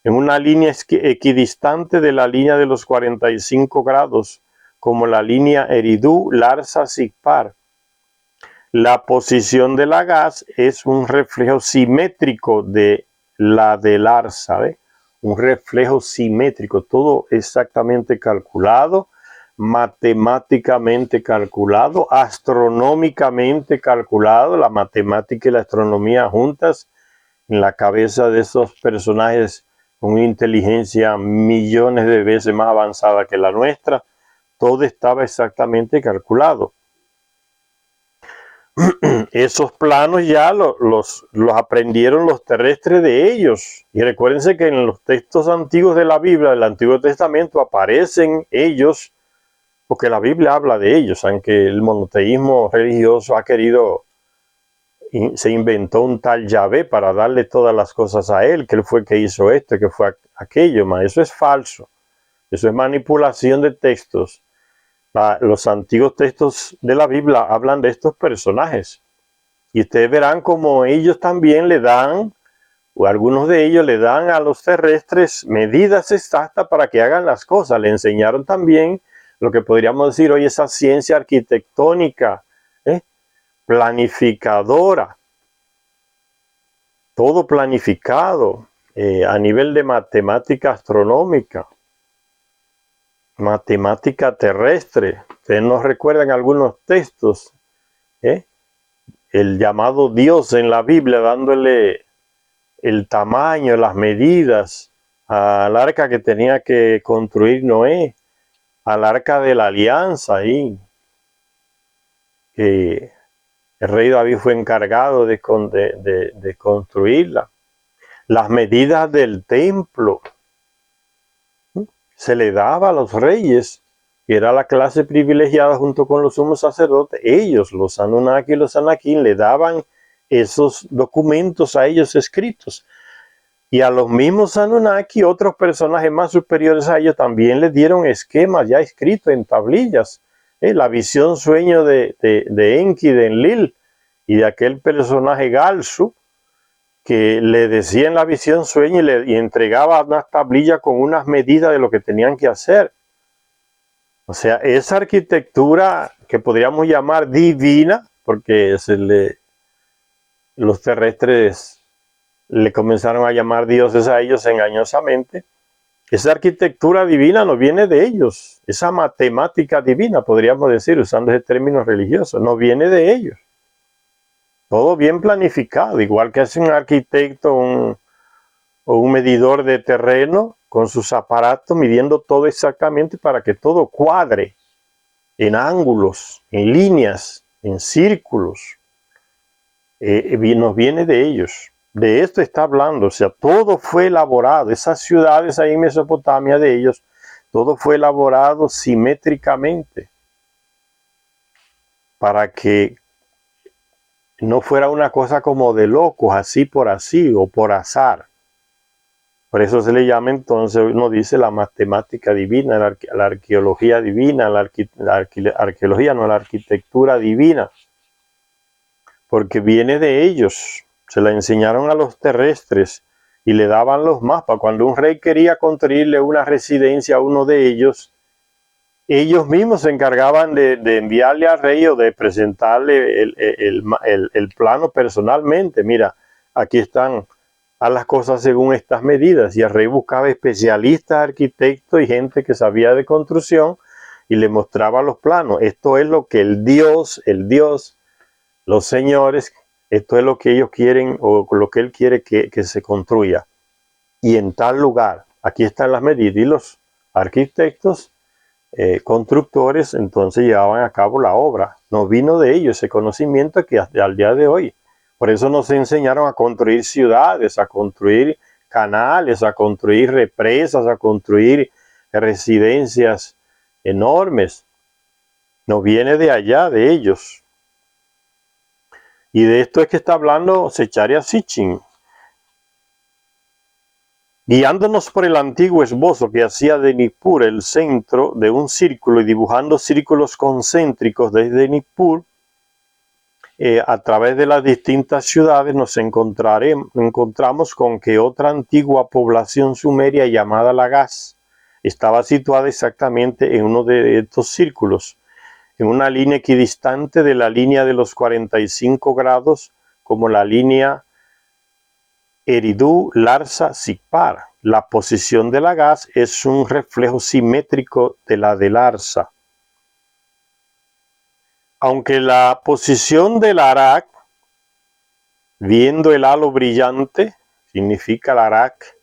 [SPEAKER 1] en una línea equidistante de la línea de los 45 grados, como la línea Eridu, Larsa, Sippar. La posición de Lagash es un reflejo simétrico de la de Larsa, ¿ve? Un reflejo simétrico, todo exactamente calculado, matemáticamente calculado, astronómicamente calculado, la matemática y la astronomía juntas en la cabeza de esos personajes con una inteligencia millones de veces más avanzada que la nuestra. Todo estaba exactamente calculado. Esos planos ya los aprendieron los terrestres de ellos. Y recuérdense que en los textos antiguos de la Biblia, del Antiguo Testamento, aparecen ellos, porque la Biblia habla de ellos, aunque el monoteísmo religioso se inventó un tal Yahvé para darle todas las cosas a él, que él fue que hizo esto, que fue aquello. Eso es falso. Eso es manipulación de textos. Los antiguos textos de la Biblia hablan de estos personajes. Y ustedes verán como ellos también le dan, o algunos de ellos le dan a los terrestres medidas exactas para que hagan las cosas. Le enseñaron también lo que podríamos decir hoy esa ciencia arquitectónica, planificadora. Todo planificado a nivel de matemática astronómica. Matemática terrestre. Ustedes nos recuerdan algunos textos, el llamado Dios en la Biblia dándole el tamaño, las medidas al arca que tenía que construir Noé, al arca de la alianza ahí, que el rey David fue encargado de construirla. Las medidas del templo se le daba a los reyes, que era la clase privilegiada junto con los sumos sacerdotes. Ellos, los Anunnaki y los Anakim, le daban esos documentos a ellos escritos. Y a los mismos Anunnaki, otros personajes más superiores a ellos, también les dieron esquemas ya escritos en tablillas. La visión sueño de Enki, de Enlil, y de aquel personaje Galsu, que le decía en la visión sueño y entregaba unas tablillas con unas medidas de lo que tenían que hacer. O sea, esa arquitectura que podríamos llamar divina, porque los terrestres le comenzaron a llamar dioses a ellos engañosamente. Esa arquitectura divina no viene de ellos. Esa matemática divina, podríamos decir, usando ese término religioso, no viene de ellos. Todo bien planificado, igual que hace un arquitecto o un medidor de terreno con sus aparatos midiendo todo exactamente para que todo cuadre en ángulos, en líneas, en círculos. Nos viene de ellos. De esto está hablando, o sea, todo fue elaborado, esas ciudades ahí en Mesopotamia de ellos, todo fue elaborado simétricamente para que no fuera una cosa como de locos, así por así o por azar. Por eso se le llama entonces, uno dice la matemática divina, la arqueología divina, la arqueología, no la arquitectura divina, porque viene de ellos. Se la enseñaron a los terrestres y le daban los mapas. Cuando un rey quería construirle una residencia a uno de ellos mismos se encargaban de enviarle al rey o de presentarle el plano personalmente. Mira, aquí están a las cosas según estas medidas. Y el rey buscaba especialistas, arquitectos y gente que sabía de construcción y le mostraba los planos. Esto es lo que el Dios, los señores, esto es lo que ellos quieren o lo que él quiere que se construya. Y en tal lugar, aquí están las medidas. Y los arquitectos, constructores, entonces llevaban a cabo la obra. No vino de ellos ese conocimiento que al día de hoy. Por eso nos enseñaron a construir ciudades, a construir canales, a construir represas, a construir residencias enormes. No viene de allá, de ellos. Y de esto es que está hablando Zecharia Sitchin. Guiándonos por el antiguo esbozo que hacía de Nippur el centro de un círculo y dibujando círculos concéntricos desde Nippur, a través de las distintas ciudades nos encontramos con que otra antigua población sumeria llamada Lagash estaba situada exactamente en uno de estos círculos, en una línea equidistante de la línea de los 45 grados, como la línea Eridu Larsa Sipar. La posición de Lagash es un reflejo simétrico de la de Larsa. Aunque la posición del Arak, viendo el halo brillante, significa el Arak,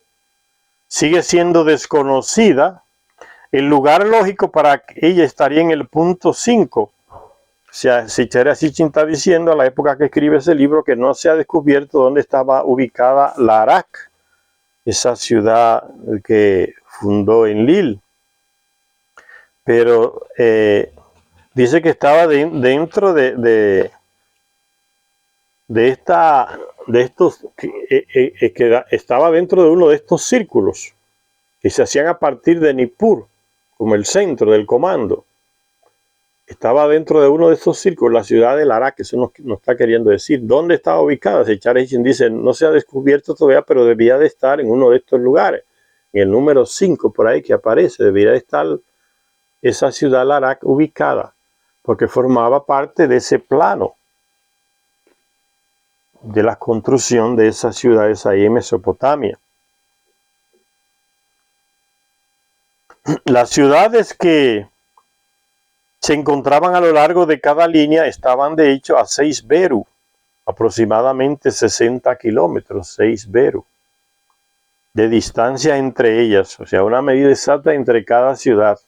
[SPEAKER 1] sigue siendo desconocida, el lugar lógico para ella estaría en el punto 5. O sea, Zecharia Sitchin está diciendo a la época que escribe ese libro que no se ha descubierto dónde estaba ubicada la Arak, esa ciudad que fundó Enlil. Pero dice que estaba dentro que estaba dentro de uno de estos círculos que se hacían a partir de Nippur, como el centro del comando. Estaba dentro de uno de estos círculos, la ciudad de Arak, eso nos está queriendo decir. ¿Dónde estaba ubicada? Zecharia Sitchin dice, no se ha descubierto todavía, pero debía de estar en uno de estos lugares. En el número 5 por ahí que aparece, debería de estar esa ciudad Arak ubicada, porque formaba parte de ese plano de la construcción de esas ciudades ahí en Mesopotamia. Las ciudades que se encontraban a lo largo de cada línea estaban de hecho a 6 beru, aproximadamente 60 kilómetros, 6 beru, de distancia entre ellas, o sea, una medida exacta entre cada ciudad.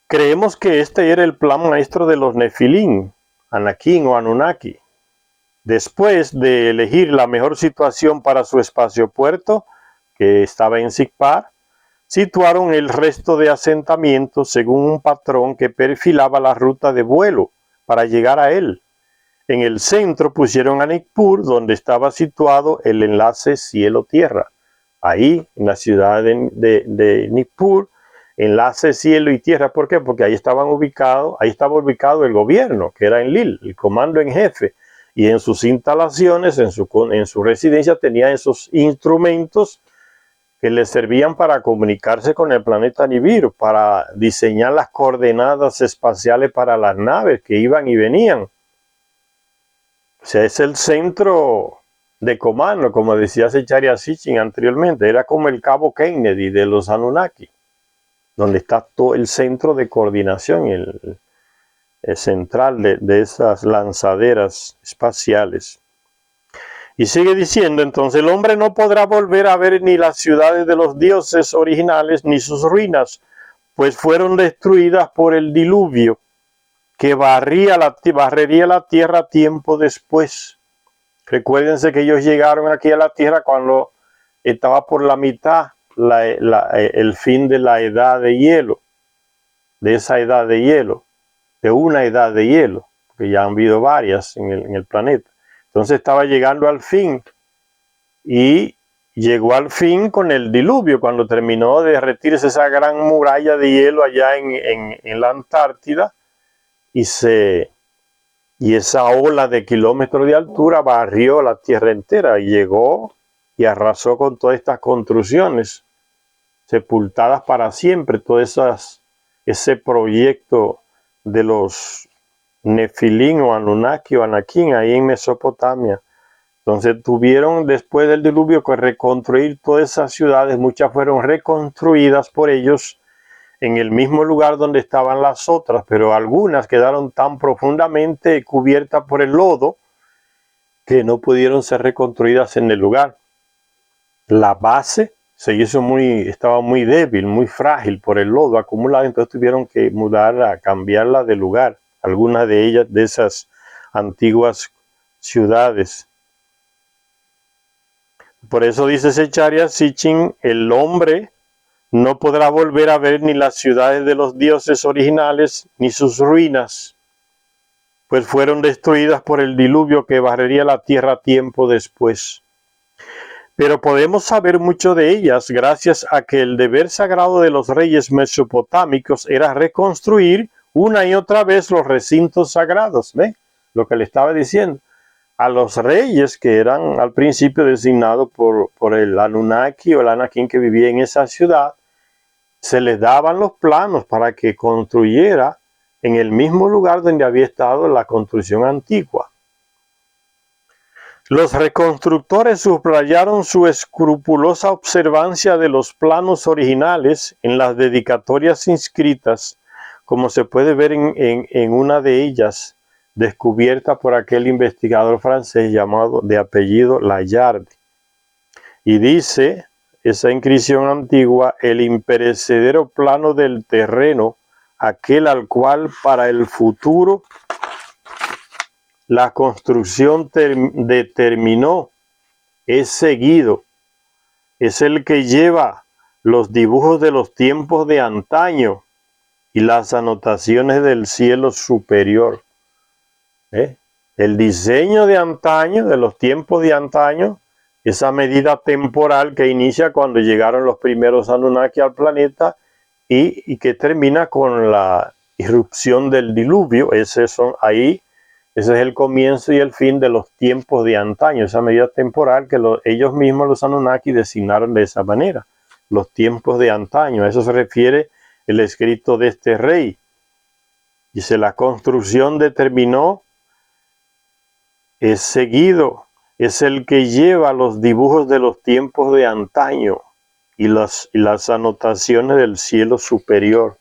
[SPEAKER 1] Creemos que este era el plan maestro de los Nefilim, Anakim o Anunnaki. Después de elegir la mejor situación para su espaciopuerto, que estaba en Sipar, situaron el resto de asentamientos según un patrón que perfilaba la ruta de vuelo para llegar a él. En el centro pusieron a Nippur, donde estaba situado el enlace cielo-tierra. Ahí, en la ciudad de Nippur, enlace cielo y tierra. ¿Por qué? Porque ahí estaba ubicado el gobierno, que era Enlil, el comando en jefe. Y en sus instalaciones, en su residencia, tenía esos instrumentos que les servían para comunicarse con el planeta Nibiru, para diseñar las coordenadas espaciales para las naves que iban y venían. sea, es el centro de comando, como decía Zecharia Sitchin anteriormente, era como el cabo Kennedy de los Anunnaki, donde está todo el centro de coordinación, el central de esas lanzaderas espaciales. Y sigue diciendo, entonces el hombre no podrá volver a ver ni las ciudades de los dioses originales ni sus ruinas, pues fueron destruidas por el diluvio que barrería la tierra tiempo después. Recuérdense que ellos llegaron aquí a la tierra cuando estaba por la mitad el fin de la edad de hielo, de esa edad de hielo, de una edad de hielo, que ya han habido varias en el planeta. Entonces estaba llegando al fin y llegó al fin con el diluvio, cuando terminó de derretirse esa gran muralla de hielo allá en la Antártida y esa ola de kilómetros de altura barrió la tierra entera y llegó y arrasó con todas estas construcciones sepultadas para siempre, todo ese proyecto de los Nefilín o Anunnaki o Anakim ahí en Mesopotamia. Entonces tuvieron después del diluvio que reconstruir todas esas ciudades, muchas fueron reconstruidas por ellos en el mismo lugar donde estaban las otras, pero algunas quedaron tan profundamente cubiertas por el lodo que no pudieron ser reconstruidas en el lugar. La base estaba muy débil, muy frágil por el lodo acumulado, entonces tuvieron que cambiarla de lugar, algunas de ellas, de esas antiguas ciudades. Por eso dice Zecharia Sitchin, el hombre no podrá volver a ver ni las ciudades de los dioses originales ni sus ruinas, pues fueron destruidas por el diluvio que barrería la tierra tiempo después. Pero podemos saber mucho de ellas gracias a que el deber sagrado de los reyes mesopotámicos era reconstruir una y otra vez los recintos sagrados. ¿Ve? Lo que le estaba diciendo. A los reyes que eran al principio designados por el Anunnaki o el Anakim que vivía en esa ciudad, se les daban los planos para que construyera en el mismo lugar donde había estado la construcción antigua. Los reconstructores subrayaron su escrupulosa observancia de los planos originales en las dedicatorias inscritas, como se puede ver en una de ellas, descubierta por aquel investigador francés llamado de apellido Layard. Y dice esa inscripción antigua, el imperecedero plano del terreno, aquel al cual para el futuro la construcción determinó, es seguido, es el que lleva los dibujos de los tiempos de antaño y las anotaciones del cielo superior. El diseño de antaño, de los tiempos de antaño, esa medida temporal que inicia cuando llegaron los primeros Anunnaki al planeta y que termina con la irrupción del diluvio. Ese es el comienzo y el fin de los tiempos de antaño, esa medida temporal que ellos mismos, los Anunnaki, designaron de esa manera, los tiempos de antaño. A eso se refiere el escrito de este rey. Dice, la construcción determinó, es seguido, es el que lleva los dibujos de los tiempos de antaño y las anotaciones del cielo superior.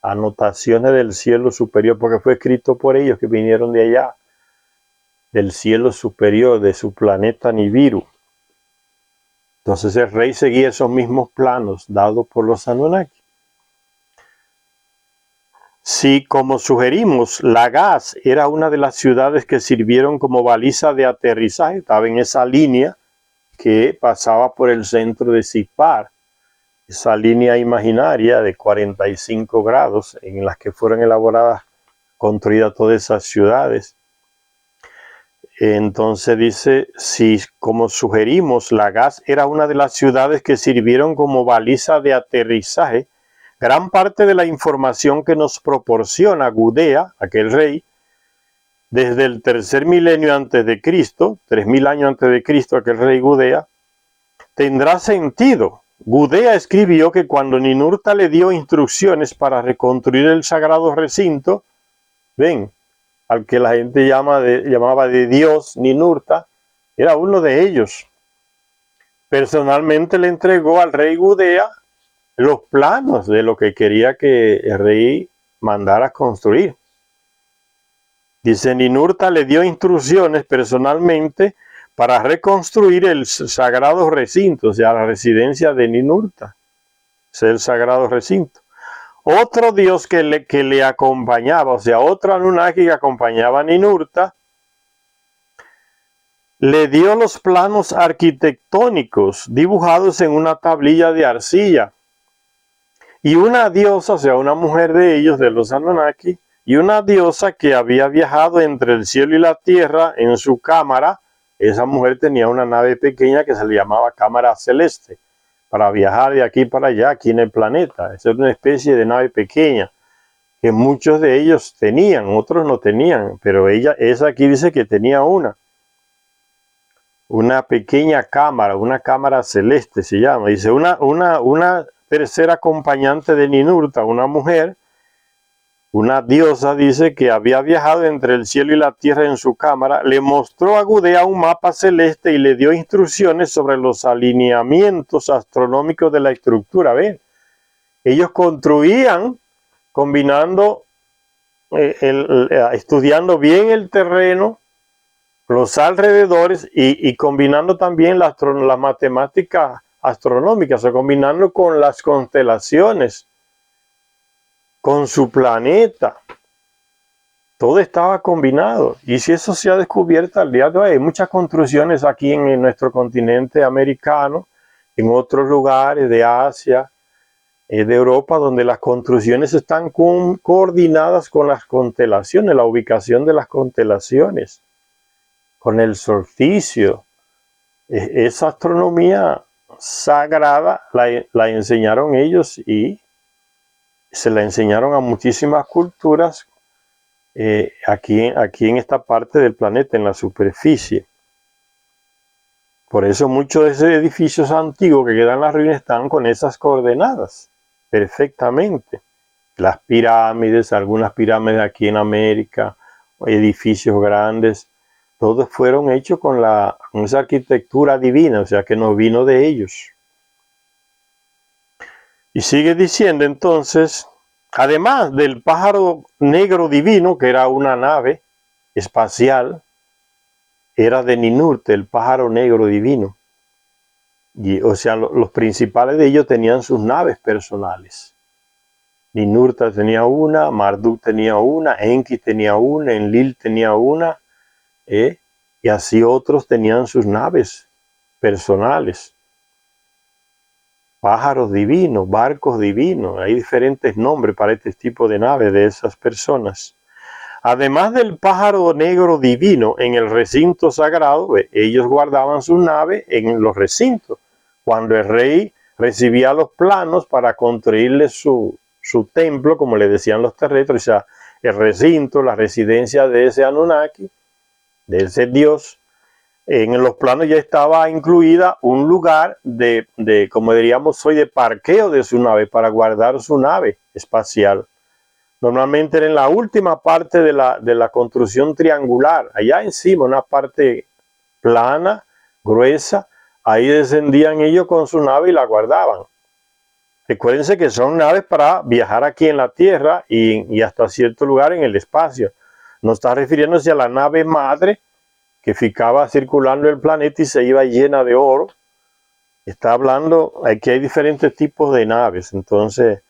[SPEAKER 1] Anotaciones del cielo superior, porque fue escrito por ellos que vinieron de allá, del cielo superior, de su planeta Nibiru. Entonces el rey seguía esos mismos planos dados por los Anunnaki. Si, como sugerimos, Lagash era una de las ciudades que sirvieron como baliza de aterrizaje, estaba en esa línea que pasaba por el centro de Sipar, esa línea imaginaria de 45 grados en las que fueron elaboradas, construidas todas esas ciudades. Entonces dice, si como sugerimos, Lagash era una de las ciudades que sirvieron como baliza de aterrizaje, gran parte de la información que nos proporciona Gudea, aquel rey, desde el tercer milenio antes de Cristo, 3000 años antes de Cristo, aquel rey Gudea, tendrá sentido. Gudea escribió que cuando Ninurta le dio instrucciones para reconstruir el sagrado recinto, ven, al que la gente llamaba de Dios, Ninurta, era uno de ellos. Personalmente le entregó al rey Gudea los planos de lo que quería que el rey mandara construir. Dice, Ninurta le dio instrucciones personalmente para reconstruir el sagrado recinto, o sea, la residencia de Ninurta, es el sagrado recinto. Otro dios que le acompañaba, o sea, otro Anunnaki que acompañaba a Ninurta, le dio los planos arquitectónicos dibujados en una tablilla de arcilla. Y una diosa, o sea, una mujer de ellos, de los Anunnaki, y una diosa que había viajado entre el cielo y la tierra en su cámara. Esa mujer tenía una nave pequeña que se le llamaba cámara celeste, para viajar de aquí para allá, aquí en el planeta. Esa era una especie de nave pequeña, que muchos de ellos tenían, otros no tenían, pero esa aquí dice que tenía una pequeña cámara, una cámara celeste se llama. Dice, una tercera acompañante de Ninurta, una mujer, una diosa, dice que había viajado entre el cielo y la tierra en su cámara, le mostró a Gudea un mapa celeste y le dio instrucciones sobre los alineamientos astronómicos de la estructura. ¿Ven? Ellos construían combinando, estudiando bien el terreno, los alrededores y combinando también las matemáticas astronómicas, o combinando con las constelaciones, con su planeta. Todo estaba combinado. Y si eso se ha descubierto al día de hoy, hay muchas construcciones aquí en nuestro continente americano, en otros lugares de Asia, de Europa, donde las construcciones están coordinadas con las constelaciones, la ubicación de las constelaciones, con el solsticio. Esa astronomía sagrada la enseñaron ellos y se la enseñaron a muchísimas culturas aquí en esta parte del planeta, en la superficie. Por eso muchos de esos edificios antiguos que quedan en las ruinas están con esas coordenadas perfectamente. Las pirámides, algunas pirámides aquí en América, edificios grandes, todos fueron hechos con esa arquitectura divina, o sea que nos vino de ellos. Y sigue diciendo entonces, además del pájaro negro divino, que era una nave espacial, era de Ninurta, el pájaro negro divino. Y, o sea, los principales de ellos tenían sus naves personales. Ninurta tenía una, Marduk tenía una, Enki tenía una, Enlil tenía una, y así otros tenían sus naves personales. Pájaros divinos, barcos divinos, hay diferentes nombres para este tipo de naves de esas personas. Además del pájaro negro divino en el recinto sagrado, ellos guardaban su nave en los recintos. Cuando el rey recibía los planos para construirle su templo, como le decían los terrestres, o sea, el recinto, la residencia de ese Anunnaki, de ese dios, en los planos ya estaba incluida un lugar de como diríamos hoy, de parqueo de su nave, para guardar su nave espacial. Normalmente era en la última parte de la construcción triangular, allá encima, una parte plana, gruesa, ahí descendían ellos con su nave y la guardaban. Recuérdense que son naves para viajar aquí en la Tierra y hasta cierto lugar en el espacio. No está refiriéndose a la nave madre que ficaba circulando el planeta y se iba llena de oro. Está hablando, aquí hay diferentes tipos de naves. Entonces,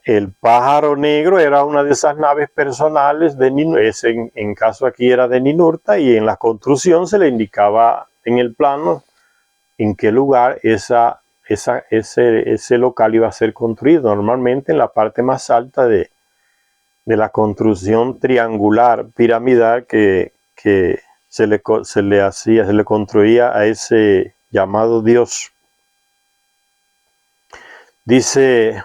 [SPEAKER 1] el pájaro negro era una de esas naves personales de Ninurta. En caso aquí era de Ninurta, y en la construcción se le indicaba en el plano en qué lugar ese local iba a ser construido. Normalmente en la parte más alta de la construcción triangular, piramidal, que se le construía a ese llamado Dios. Dice,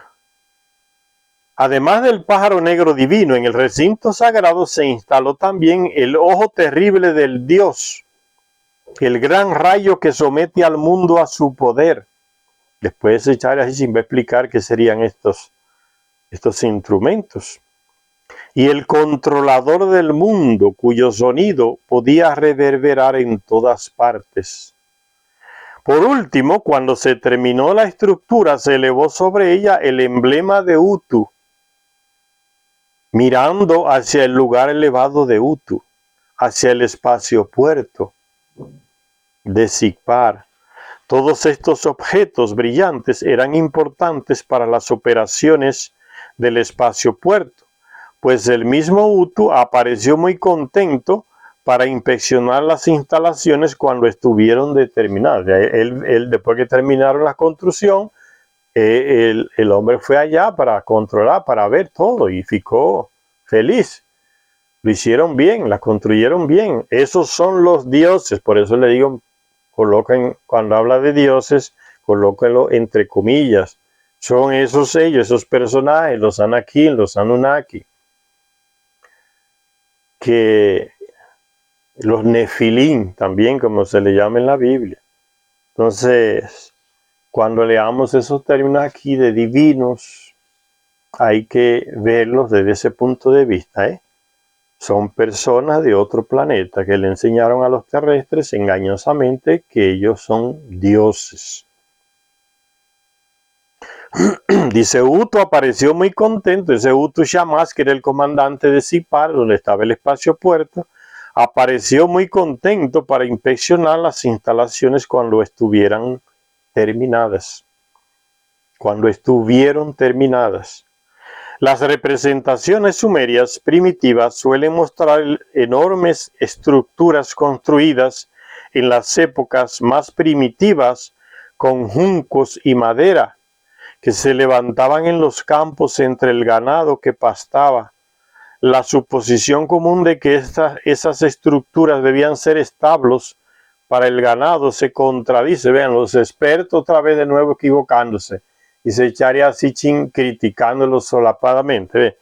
[SPEAKER 1] además del pájaro negro divino, en el recinto sagrado se instaló también el ojo terrible del Dios, el gran rayo que somete al mundo a su poder. Después de echar así, sin explicar qué serían estos instrumentos. y el controlador del mundo, cuyo sonido podía reverberar en todas partes. Por último, cuando se terminó la estructura, se elevó sobre ella el emblema de Utu, mirando hacia el lugar elevado de Utu, hacia el espacio puerto de Sigpar. Todos estos objetos brillantes eran importantes para las operaciones del espacio puerto, pues el mismo Utu apareció muy contento para inspeccionar las instalaciones cuando estuvieron terminadas. Él, después que terminaron la construcción, el hombre fue allá para controlar, para ver todo, y ficó feliz. Lo hicieron bien, la construyeron bien. Esos son los dioses, por eso le digo, coloquen, cuando habla de dioses, colóquenlo entre comillas. Son esos ellos, esos personajes, los Anakin, los Anunnaki, que los Nefilim, también como se le llama en la Biblia. Entonces, cuando leamos esos términos aquí de divinos, hay que verlos desde ese punto de vista, Son personas de otro planeta que le enseñaron a los terrestres engañosamente que ellos son dioses. Dice, Utu apareció muy contento. Ese Utu Shamash, que era el comandante de Sigpar, donde estaba el espacio puerto, apareció muy contento para inspeccionar las instalaciones cuando estuvieran terminadas. Cuando estuvieron terminadas. Las representaciones sumerias primitivas suelen mostrar enormes estructuras construidas en las épocas más primitivas con juncos y madera, que se levantaban en los campos entre el ganado que pastaba. La suposición común de que esas estructuras debían ser establos para el ganado se contradice. Vean, los expertos otra vez de nuevo equivocándose. Y se echaría así criticándolo solapadamente.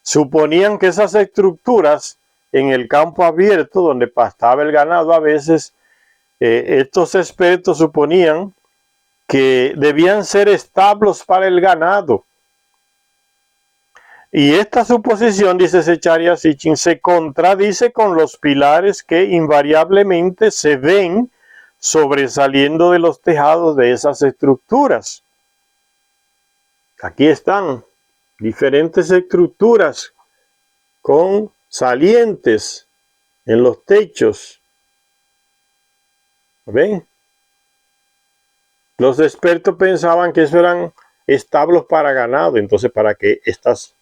[SPEAKER 1] Suponían que esas estructuras en el campo abierto donde pastaba el ganado, a veces estos expertos suponían que debían ser establos para el ganado. Y esta suposición, dice Secharia Sitchin, se contradice con los pilares que invariablemente se ven sobresaliendo de los tejados de esas estructuras. Aquí están diferentes estructuras con salientes en los techos. ¿Ven? Los expertos pensaban que eso eran establos para ganado. Entonces, ¿para qué estas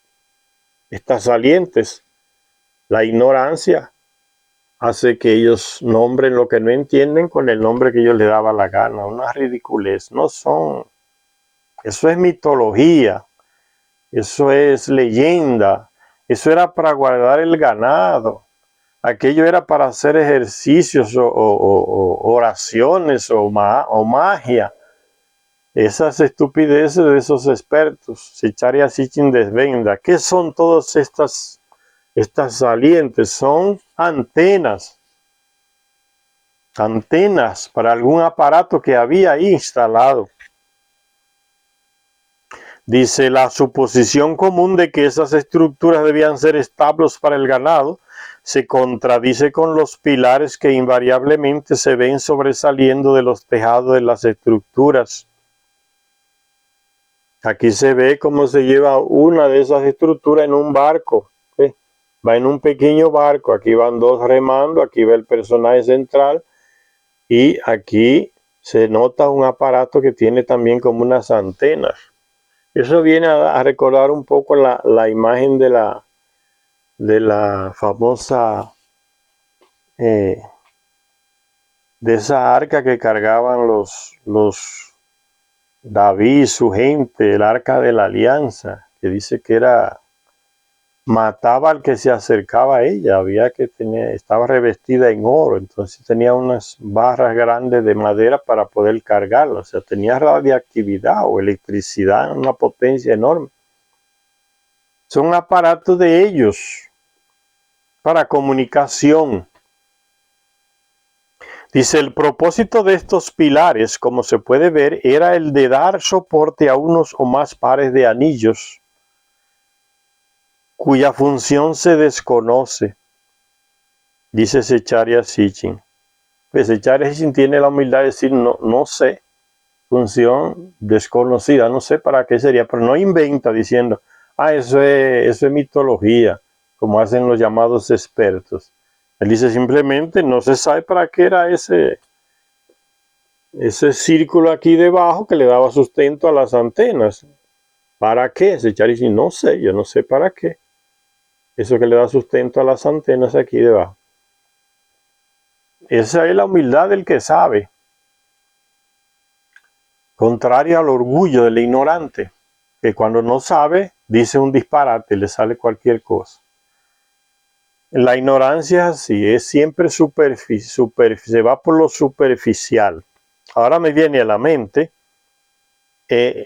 [SPEAKER 1] salientes? La ignorancia hace que ellos nombren lo que no entienden con el nombre que ellos les daba la gana. Una ridiculez. No son. Eso es mitología. Eso es leyenda. Eso era para guardar el ganado. Aquello era para hacer ejercicios o oraciones o magia. Esas estupideces de esos expertos. Secharia Sitchin desvenda. ¿Qué son todas estas salientes? Son antenas. Antenas para algún aparato que había ahí instalado. Dice, la suposición común de que esas estructuras debían ser establos para el ganado se contradice con los pilares que invariablemente se ven sobresaliendo de los tejados de las estructuras. Aquí se ve cómo se lleva una de esas estructuras en un barco. Va en un pequeño barco, aquí van dos remando, aquí va el personaje central y aquí se nota un aparato que tiene también como unas antenas. Eso viene a recordar un poco la imagen de la famosa, de esa arca que cargaban los David, su gente, el arca de la alianza, que dice que mataba al que se acercaba a ella, estaba revestida en oro, entonces tenía unas barras grandes de madera para poder cargarla, o sea, tenía radiactividad o electricidad en una potencia enorme. Son aparatos de ellos para comunicación. Dice, el propósito de estos pilares, como se puede ver, era el de dar soporte a unos o más pares de anillos cuya función se desconoce, dice Zecharia Sitchin. Pues Zecharia Sitchin tiene la humildad de decir, no sé, función desconocida, no sé para qué sería, pero no inventa diciendo, eso es mitología, como hacen los llamados expertos. Él dice simplemente, no se sabe para qué era ese círculo aquí debajo que le daba sustento a las antenas. ¿Para qué? Zecharia Sitchin, no sé, yo no sé para qué. Eso que le da sustento a las antenas aquí debajo. Esa es la humildad del que sabe. Contrario al orgullo del ignorante, que cuando no sabe, dice un disparate, le sale cualquier cosa. La ignorancia es así, es siempre se va por lo superficial. Ahora me viene a la mente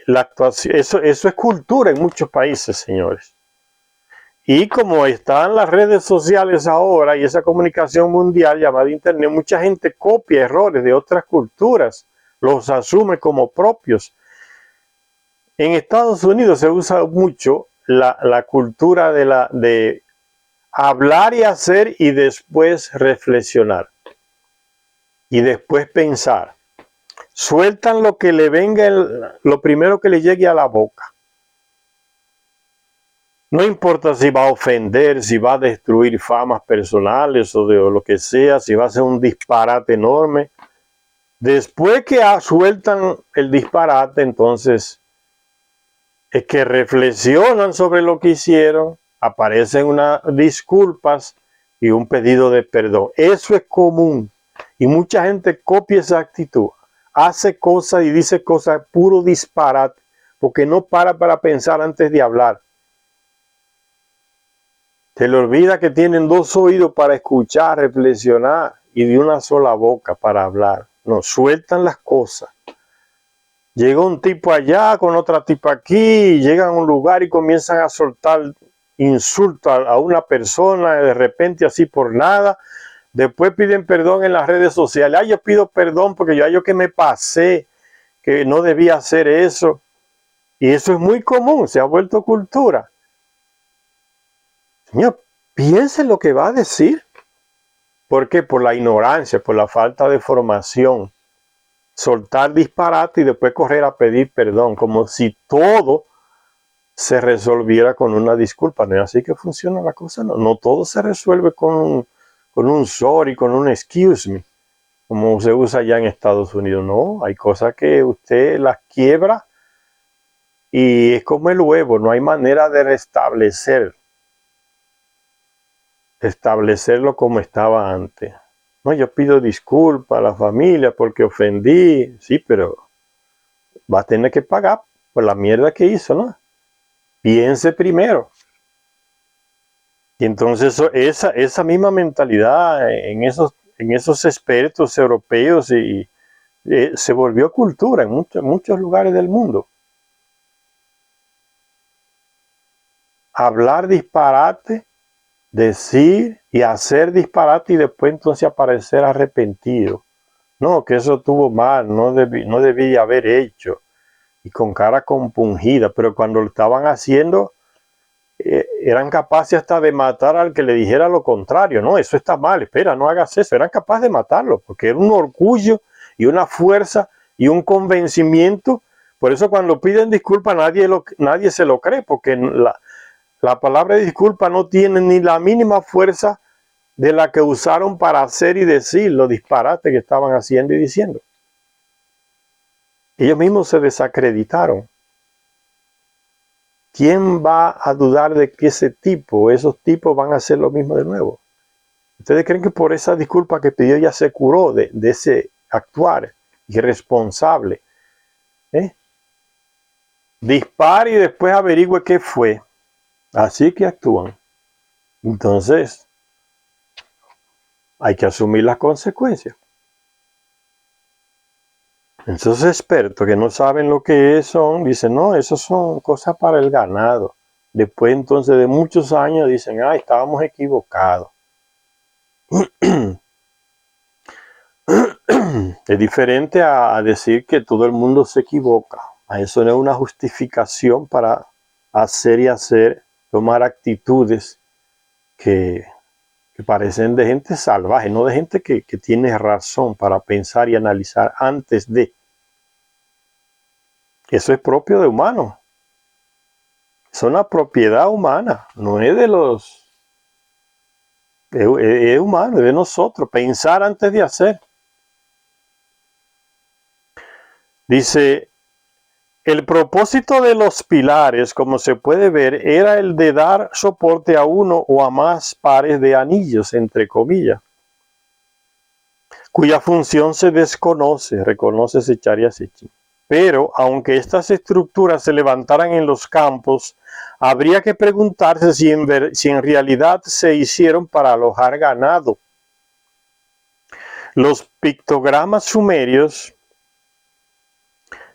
[SPEAKER 1] la actuación, eso es cultura en muchos países, señores. Y como están las redes sociales ahora y esa comunicación mundial llamada internet, mucha gente copia errores de otras culturas, los asume como propios. En Estados Unidos se usa mucho la cultura de hablar y hacer y después reflexionar y después pensar. Sueltan lo que le venga, lo primero que le llegue a la boca. No importa si va a ofender, si va a destruir famas personales o lo que sea, si va a ser un disparate enorme. Después que sueltan el disparate, entonces es que reflexionan sobre lo que hicieron, aparecen unas disculpas y un pedido de perdón. Eso es común y mucha gente copia esa actitud, hace cosas y dice cosas puro disparate, porque no para pensar antes de hablar. Se le olvida que tienen dos oídos para escuchar, reflexionar y de una sola boca para hablar. No, sueltan las cosas. Llega un tipo allá con otra tipa aquí, llegan a un lugar y comienzan a soltar insultos a una persona de repente así por nada. Después piden perdón en las redes sociales. Yo pido perdón porque yo que me pasé, que no debía hacer eso. Y eso es muy común, se ha vuelto cultura. Señor, piense lo que va a decir. ¿Por qué? Por la ignorancia, por la falta de formación. Soltar disparate y después correr a pedir perdón, como si todo se resolviera con una disculpa. No es así que funciona la cosa, no todo se resuelve con un sorry, con un excuse me, como se usa allá en Estados Unidos. No, hay cosas que usted las quiebra y es como el huevo, no hay manera de restablecerlo como estaba antes. No, yo pido disculpas a la familia porque ofendí, sí, pero va a tener que pagar por la mierda que hizo, ¿no? Piense primero. Y entonces esa misma mentalidad en esos expertos europeos se volvió cultura en muchos lugares del mundo. Hablar disparate, decir y hacer disparate y después entonces aparecer arrepentido. No, que eso estuvo mal, no debía haber hecho. Y con cara compungida, pero cuando lo estaban haciendo, eran capaces hasta de matar al que le dijera lo contrario. No, eso está mal, espera, no hagas eso. Eran capaces de matarlo, porque era un orgullo y una fuerza y un convencimiento. Por eso cuando piden disculpas nadie se lo cree, porque la palabra disculpa no tiene ni la mínima fuerza de la que usaron para hacer y decir los disparates que estaban haciendo y diciendo. Ellos mismos se desacreditaron. ¿Quién va a dudar de que esos tipos van a hacer lo mismo de nuevo? ¿Ustedes creen que por esa disculpa que pidió ya se curó de ese actuar irresponsable? Dispare y después averigüe qué fue. Así que actúan. Entonces, hay que asumir las consecuencias. Esos expertos que no saben lo que son, dicen, no, eso son cosas para el ganado. Después entonces de muchos años dicen, estábamos equivocados. Es diferente a decir que todo el mundo se equivoca. Eso no es una justificación para hacer y hacer tomar actitudes que parecen de gente salvaje, no de gente que tiene razón para pensar y analizar antes de. Eso es propio de humanos. Es una propiedad humana, no es de los... Es humano, es de nosotros, pensar antes de hacer. Dice, el propósito de los pilares, como se puede ver, era el de dar soporte a uno o a más pares de anillos, entre comillas, cuya función se desconoce, reconoce Zecharia Sitchin. Pero, aunque estas estructuras se levantaran en los campos, habría que preguntarse si en realidad se hicieron para alojar ganado. Los pictogramas sumerios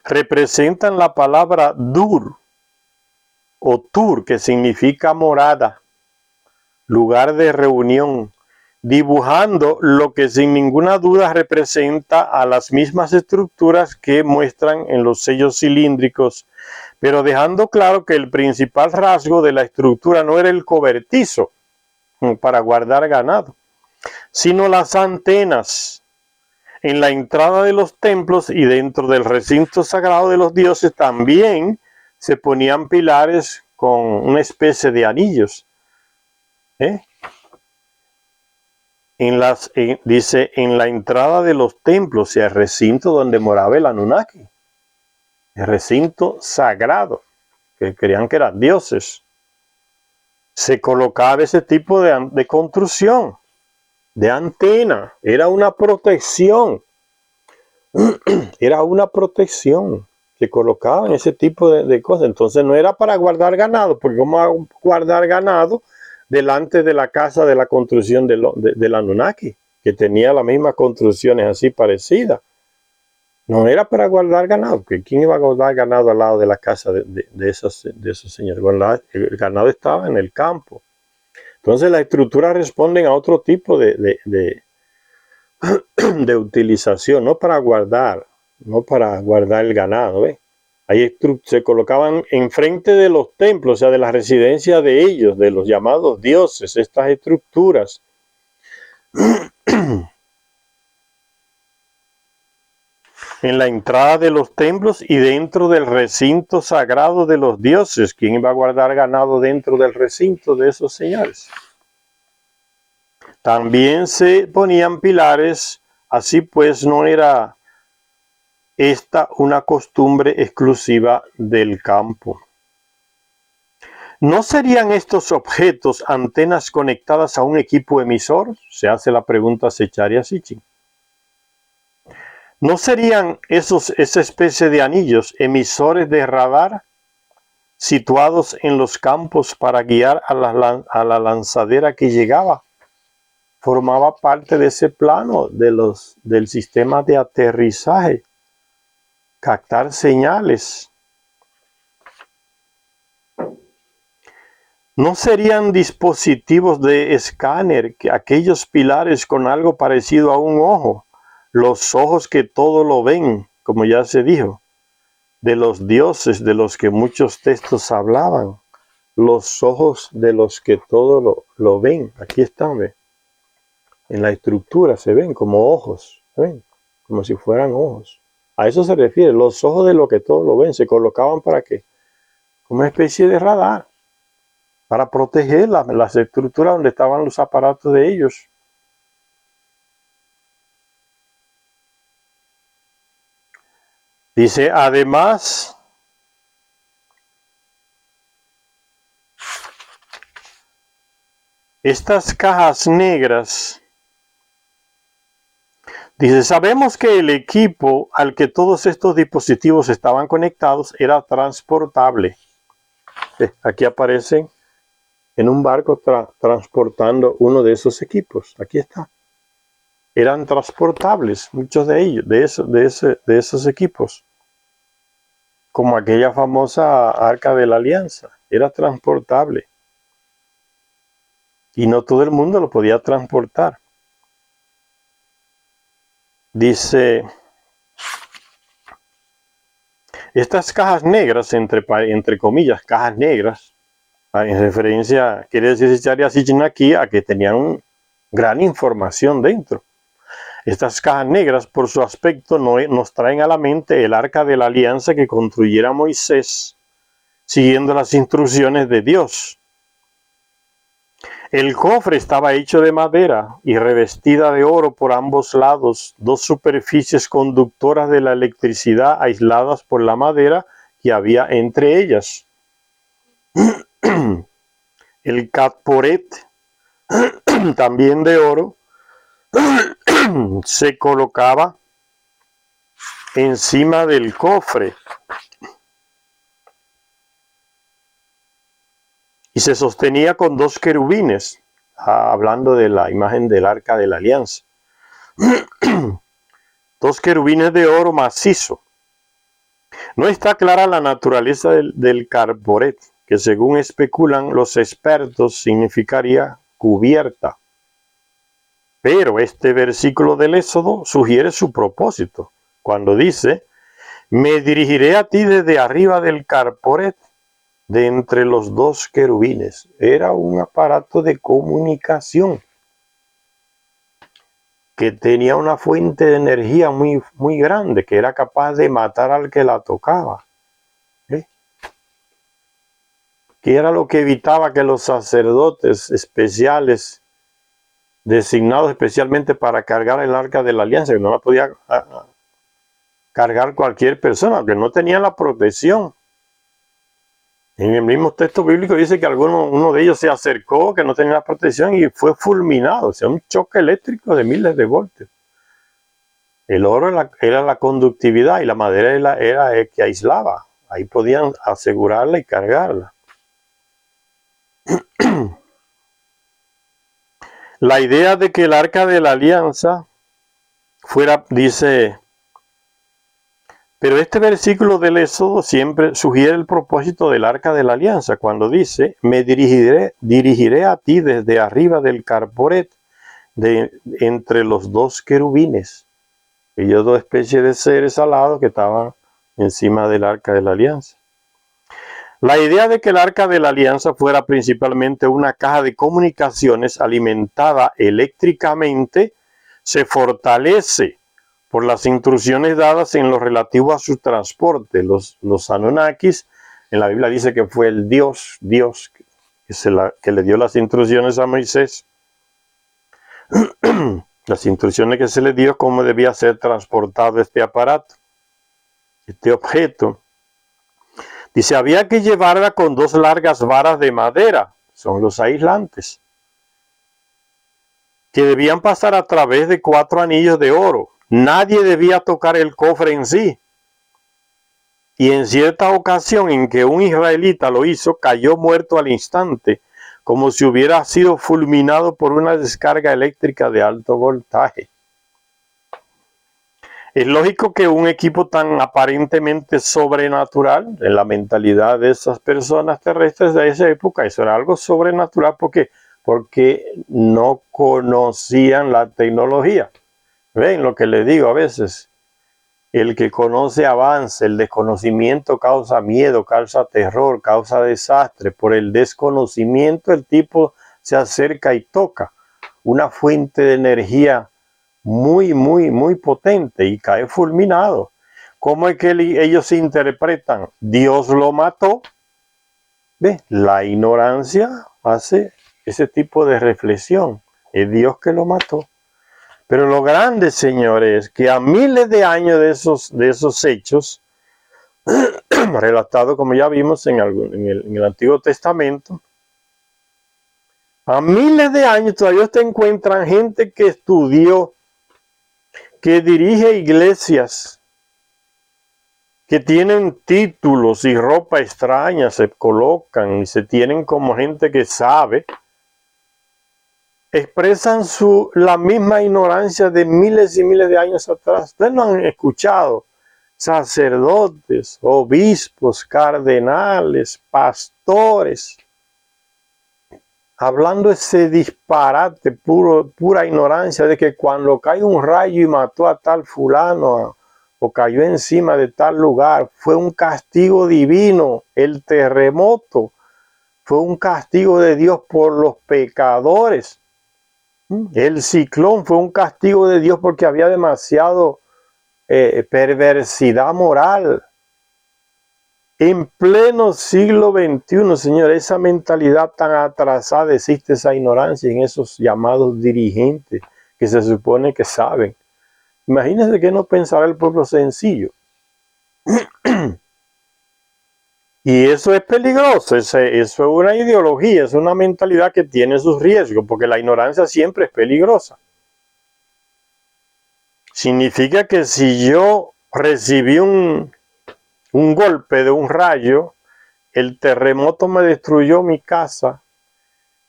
[SPEAKER 1] representan la palabra Dur o Tur, que significa morada, lugar de reunión, dibujando lo que sin ninguna duda representa a las mismas estructuras que muestran en los sellos cilíndricos, pero dejando claro que el principal rasgo de la estructura no era el cobertizo para guardar ganado, sino las antenas. En la entrada de los templos y dentro del recinto sagrado de los dioses también se ponían pilares con una especie de anillos. Dice, en la entrada de los templos y el recinto donde moraba el Anunnaki. El recinto sagrado, que creían que eran dioses. Se colocaba ese tipo de construcción, de antena. Era una protección. Era una protección que colocaban ese tipo de cosas. Entonces no era para guardar ganado, porque ¿cómo a guardar ganado delante de la casa de la construcción del Anunnaki, que tenía las mismas construcciones así parecidas? No era para guardar ganado, porque ¿quién iba a guardar ganado al lado de la casa de esos señores? Bueno, el ganado estaba en el campo. Entonces las estructuras responden a otro tipo de utilización, no para guardar el ganado. Ahí se colocaban enfrente de los templos, o sea, de la residencia de ellos, de los llamados dioses, estas estructuras. En la entrada de los templos y dentro del recinto sagrado de los dioses. ¿Quién iba a guardar ganado dentro del recinto de esos señores? También se ponían pilares, así pues no era esta una costumbre exclusiva del campo. ¿No serían estos objetos antenas conectadas a un equipo emisor? Se hace la pregunta Zecharia Sitchin. ¿No serían esa especie de anillos emisores de radar situados en los campos para guiar a la lanzadera que llegaba? Formaba parte de ese plano del sistema de aterrizaje, captar señales. ¿No serían dispositivos de escáner que aquellos pilares con algo parecido a un ojo? Los ojos que todo lo ven, como ya se dijo, de los dioses de los que muchos textos hablaban. Los ojos de los que todo lo ven. Aquí están, ¿ve? En la estructura se ven como ojos, ¿ven? Como si fueran ojos. A eso se refiere, los ojos de los que todo lo ven. ¿Se colocaban para qué? Como una especie de radar, para proteger las estructuras donde estaban los aparatos de ellos. Dice, además, estas cajas negras, dice, sabemos que el equipo al que todos estos dispositivos estaban conectados era transportable. Aquí aparecen en un barco transportando uno de esos equipos. Aquí está. Eran transportables, muchos de ellos, de esos equipos. Como aquella famosa Arca de la Alianza, era transportable. Y no todo el mundo lo podía transportar. Dice, estas cajas negras, entre comillas, cajas negras, En referencia, quiere decir Secharia Sichinaki, a que tenían gran información dentro. Estas cajas negras, por su aspecto, nos traen a la mente el arca de la alianza que construyera Moisés, siguiendo las instrucciones de Dios. El cofre estaba hecho de madera y revestida de oro por ambos lados, dos superficies conductoras de la electricidad aisladas por la madera que había entre ellas. El catporet, también de oro, se colocaba encima del cofre y se sostenía con dos querubines, hablando de la imagen del arca de la alianza. Dos querubines de oro macizo. No está clara la naturaleza del carboret, que según especulan los expertos significaría cubierta. Pero este versículo del Éxodo sugiere su propósito, cuando dice: me dirigiré a ti desde arriba del carporet, de entre los dos querubines. Era un aparato de comunicación que tenía una fuente de energía muy, muy grande, que era capaz de matar al que la tocaba. Que era lo que evitaba que los sacerdotes especiales, designados especialmente para cargar el arca de la alianza, que no la podía cargar cualquier persona, que no tenía la protección. En el mismo texto bíblico dice que uno de ellos se acercó, que no tenía la protección, y fue fulminado, o sea, un choque eléctrico de miles de voltios. El oro era la conductividad y la madera era el que aislaba. Ahí podían asegurarla y cargarla. La idea de que el arca de la alianza fuera, dice, pero este versículo del Éxodo siempre sugiere el propósito del arca de la alianza, cuando dice: me dirigiré a ti desde arriba del carporet, entre los dos querubines. Ellos dos especies de seres alados que estaban encima del arca de la alianza. La idea de que el arca de la alianza fuera principalmente una caja de comunicaciones alimentada eléctricamente se fortalece por las instrucciones dadas en lo relativo a su transporte. Los Anunnakis, en la Biblia dice que fue el Dios que le dio las instrucciones a Moisés. Las instrucciones que se le dio cómo debía ser transportado este aparato, este objeto. Dice, había que llevarla con dos largas varas de madera, son los aislantes, que debían pasar a través de 4 anillos de oro. Nadie debía tocar el cofre en sí. Y en cierta ocasión en que un israelita lo hizo, cayó muerto al instante, como si hubiera sido fulminado por una descarga eléctrica de alto voltaje. Es lógico que un equipo tan aparentemente sobrenatural, en la mentalidad de esas personas terrestres de esa época, eso era algo sobrenatural porque no conocían la tecnología. ¿Ven lo que les digo a veces? El que conoce avanza, el desconocimiento causa miedo, causa terror, causa desastre. Por el desconocimiento el tipo se acerca y toca una fuente de energía muy, muy, muy potente y cae fulminado. ¿Cómo es que ellos se interpretan? Dios lo mató. ¿Ve? La ignorancia hace ese tipo de reflexión. Es Dios que lo mató. Pero lo grande, señores, es que a miles de años de esos hechos, relatados como ya vimos en el Antiguo Testamento, a miles de años todavía te encuentran gente que estudió, que dirige iglesias, que tienen títulos y ropa extraña, se colocan y se tienen como gente que sabe, expresan la misma ignorancia de miles y miles de años atrás. Ustedes no han escuchado sacerdotes, obispos, cardenales, pastores, hablando ese disparate, pura ignorancia de que cuando cae un rayo y mató a tal fulano o cayó encima de tal lugar, fue un castigo divino. El terremoto fue un castigo de Dios por los pecadores. El ciclón fue un castigo de Dios porque había demasiado perversidad moral. En pleno siglo XXI, señor, esa mentalidad tan atrasada, existe esa ignorancia en esos llamados dirigentes que se supone que saben. Imagínense que no pensará el pueblo sencillo. Y eso es peligroso, eso es una ideología, es una mentalidad que tiene sus riesgos, porque la ignorancia siempre es peligrosa. Significa que si yo recibí un golpe de un rayo, el terremoto me destruyó mi casa,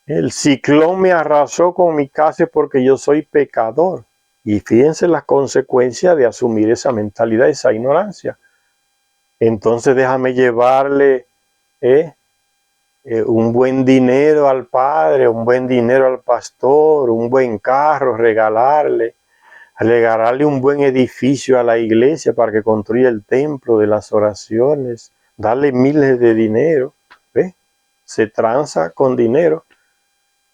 [SPEAKER 1] el ciclón me arrasó con mi casa porque yo soy pecador. Y fíjense las consecuencias de asumir esa mentalidad, esa ignorancia. Entonces déjame llevarle un buen dinero al padre, un buen dinero al pastor, un buen carro, regalarle un buen edificio a la iglesia para que construya el templo de las oraciones, darle miles de dinero, ¿ve? Se tranza con dinero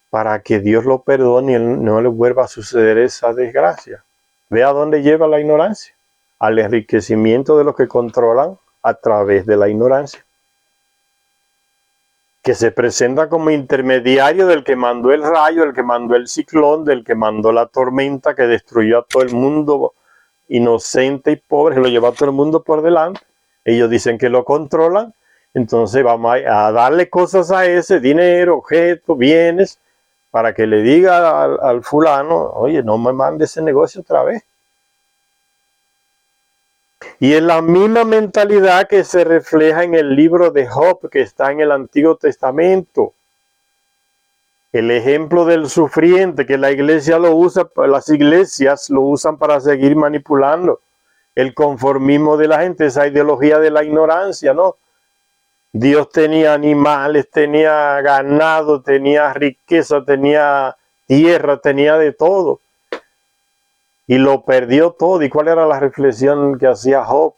[SPEAKER 1] para que Dios lo perdone y no le vuelva a suceder esa desgracia. ¿Ve a dónde lleva la ignorancia? Al enriquecimiento de los que controlan a través de la ignorancia, que se presenta como intermediario del que mandó el rayo, del que mandó el ciclón, del que mandó la tormenta que destruyó a todo el mundo inocente y pobre, que lo llevó a todo el mundo por delante. Ellos dicen que lo controlan, entonces vamos a darle cosas a ese, dinero, objetos, bienes, para que le diga al fulano, oye, no me mande ese negocio otra vez. Y es la misma mentalidad que se refleja en el libro de Job, que está en el Antiguo Testamento. El ejemplo del sufriente, que la iglesia lo usa, las iglesias lo usan para seguir manipulando. El conformismo de la gente, esa ideología de la ignorancia, ¿no? Dios tenía animales, tenía ganado, tenía riqueza, tenía tierra, tenía de todo. Y lo perdió todo. ¿Y cuál era la reflexión que hacía Job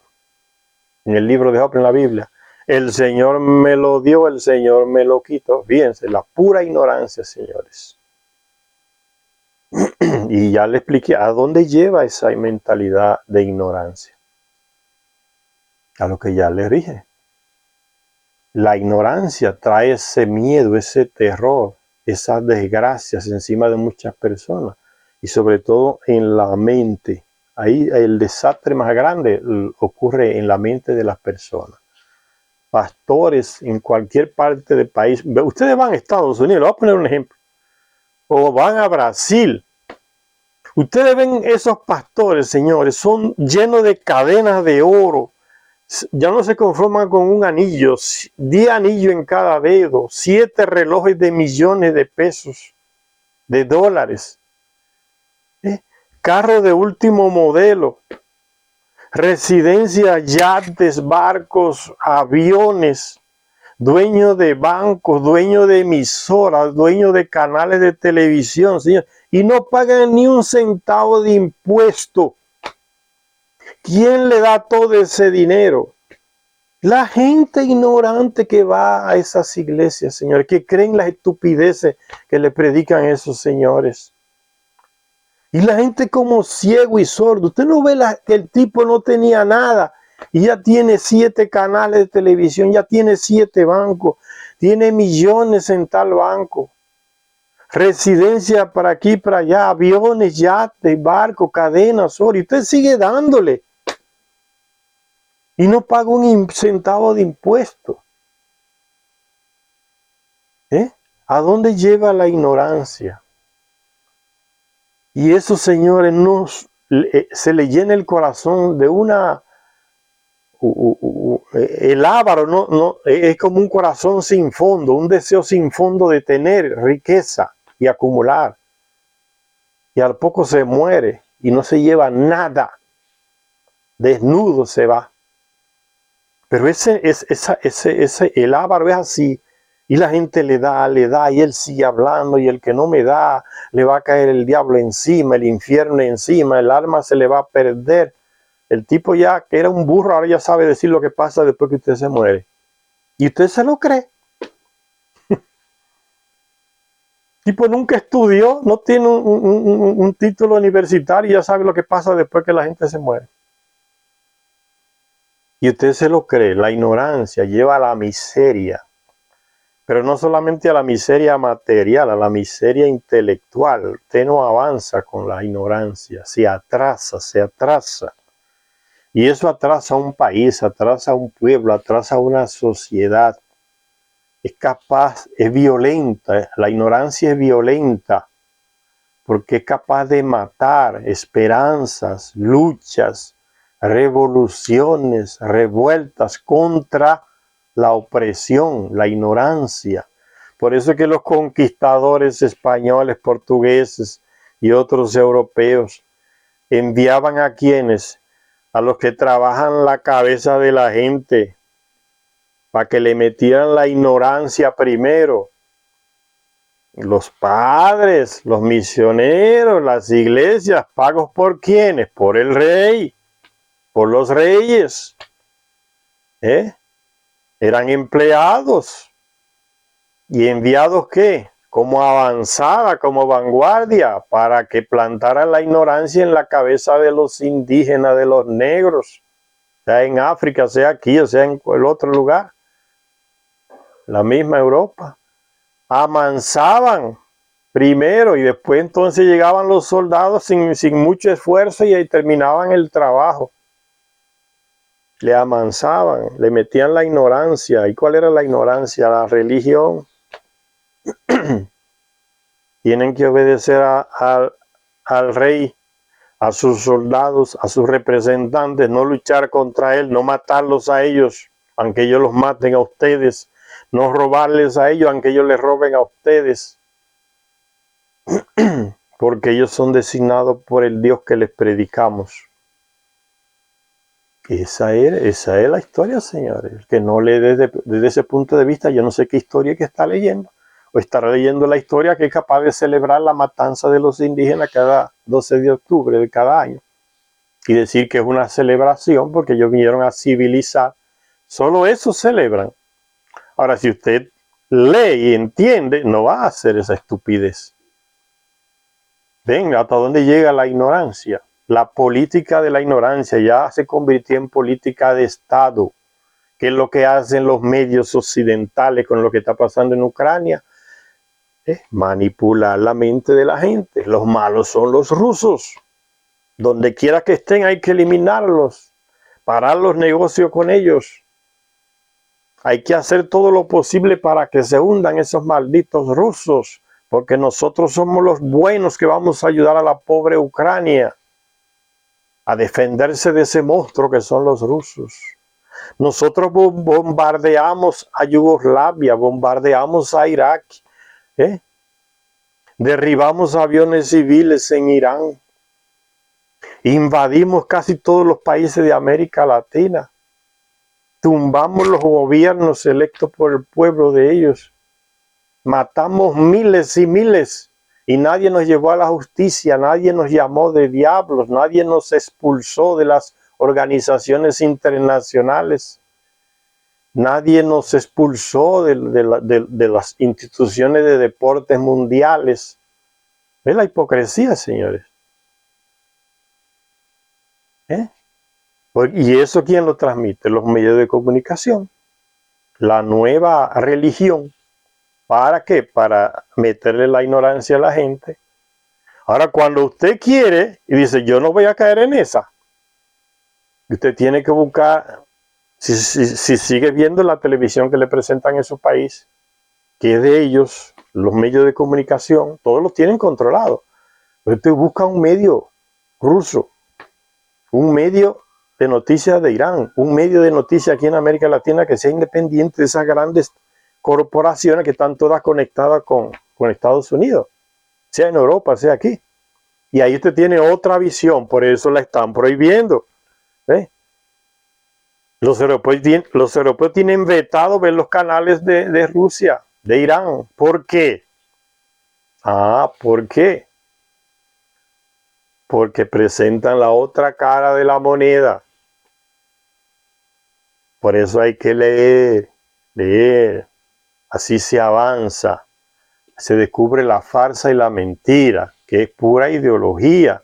[SPEAKER 1] en el libro de Job en la Biblia? El Señor me lo dio, el Señor me lo quitó. Fíjense, la pura ignorancia, señores. Y ya le expliqué a dónde lleva esa mentalidad de ignorancia. A lo que ya le dije. La ignorancia trae ese miedo, ese terror, esas desgracias encima de muchas personas. Y sobre todo en la mente. Ahí el desastre más grande ocurre en la mente de las personas. Pastores en cualquier parte del país. Ustedes van a Estados Unidos, voy a poner un ejemplo. O van a Brasil. Ustedes ven esos pastores, señores, son llenos de cadenas de oro. Ya no se conforman con un anillo, 10 anillos en cada dedo, 7 relojes de millones de pesos, de dólares. Carro de último modelo, residencia, yates, barcos, aviones, dueño de bancos, dueño de emisoras, dueño de canales de televisión, señor, y no pagan ni un centavo de impuesto. ¿Quién le da todo ese dinero? La gente ignorante que va a esas iglesias, señores, que creen las estupideces que le predican esos señores. Y la gente como ciego y sordo. Usted no ve que el tipo no tenía nada y ya tiene 7 canales de televisión, ya tiene 7 bancos, tiene millones en tal banco. Residencia para aquí, para allá, aviones, yates, barcos, cadenas, oro. Y usted sigue dándole. Y no paga un centavo de impuesto. ¿A dónde lleva la ignorancia? Y eso, señores, se le llena el corazón de una... el avaro no, es como un corazón sin fondo, un deseo sin fondo de tener riqueza y acumular. Y al poco se muere y no se lleva nada. Desnudo se va. Pero el avaro es así. Y la gente le da, y él sigue hablando, y el que no me da, le va a caer el diablo encima, el infierno encima, el alma se le va a perder. El tipo ya, que era un burro, ahora ya sabe decir lo que pasa después que usted se muere. Y usted se lo cree. Tipo nunca estudió, no tiene un título universitario y ya sabe lo que pasa después que la gente se muere. Y usted se lo cree, la ignorancia lleva a la miseria, pero no solamente a la miseria material, a la miseria intelectual. Usted no avanza con la ignorancia, se atrasa, se atrasa. Y eso atrasa a un país, atrasa a un pueblo, atrasa a una sociedad. Es capaz, es violenta, la ignorancia es violenta, porque es capaz de matar esperanzas, luchas, revoluciones, revueltas contra la opresión, la ignorancia. Por eso es que los conquistadores españoles, portugueses y otros europeos enviaban a quienes, a los que trabajan la cabeza de la gente, para que le metieran la ignorancia primero. Los padres, los misioneros, las iglesias, ¿pagos por quiénes? Por el rey, por los reyes. Eran empleados. ¿Y enviados qué? Como avanzada, como vanguardia, para que plantaran la ignorancia en la cabeza de los indígenas, de los negros, sea en África, sea aquí, o sea en el otro lugar. La misma Europa. Amansaban primero y después entonces llegaban los soldados sin mucho esfuerzo y ahí terminaban el trabajo. Le amansaban, le metían la ignorancia. ¿Y cuál era la ignorancia? La religión. Tienen que obedecer al rey, a sus soldados, a sus representantes, no luchar contra él, no matarlos a ellos, aunque ellos los maten a ustedes, no robarles a ellos, aunque ellos les roben a ustedes. Porque ellos son designados por el Dios que les predicamos. Esa es la historia, señores. El que no lee desde ese punto de vista, yo no sé qué historia que está leyendo. O estará leyendo la historia que es capaz de celebrar la matanza de los indígenas cada 12 de octubre de cada año. Y decir que es una celebración porque ellos vinieron a civilizar. Solo eso celebran. Ahora, si usted lee y entiende, no va a hacer esa estupidez. Ven, hasta dónde llega la ignorancia. La política de la ignorancia ya se convirtió en política de Estado. ¿Qué es lo que hacen los medios occidentales con lo que está pasando en Ucrania? Manipular la mente de la gente. Los malos son los rusos. Donde quiera que estén hay que eliminarlos. Parar los negocios con ellos. Hay que hacer todo lo posible para que se hundan esos malditos rusos. Porque nosotros somos los buenos que vamos a ayudar a la pobre Ucrania a defenderse de ese monstruo que son los rusos. Nosotros bombardeamos a Yugoslavia, bombardeamos a Irak, derribamos aviones civiles en Irán, invadimos casi todos los países de América Latina, tumbamos los gobiernos electos por el pueblo de ellos, matamos miles y miles. Y nadie nos llevó a la justicia, nadie nos llamó de diablos, nadie nos expulsó de las organizaciones internacionales, nadie nos expulsó de las instituciones de deportes mundiales. ¿Ve la hipocresía, señores? ¿Y eso quién lo transmite? Los medios de comunicación. La nueva religión. ¿Para qué? Para meterle la ignorancia a la gente. Ahora, cuando usted quiere y dice, yo no voy a caer en esa, usted tiene que buscar, si sigue viendo la televisión que le presentan en su país, que es de ellos, los medios de comunicación, todos los tienen controlados. Usted busca un medio ruso, un medio de noticias de Irán, un medio de noticias aquí en América Latina que sea independiente de esas grandes corporaciones que están todas conectadas con Estados Unidos, sea en Europa, sea aquí. Y ahí usted tiene otra visión, por eso la están prohibiendo. Los europeos tienen vetado ver los canales de Rusia, de Irán. ¿Por qué? ¿Por qué? Porque presentan la otra cara de la moneda. Por eso hay que leer. Así se avanza. se descubre la farsa y la mentira, que es pura ideología,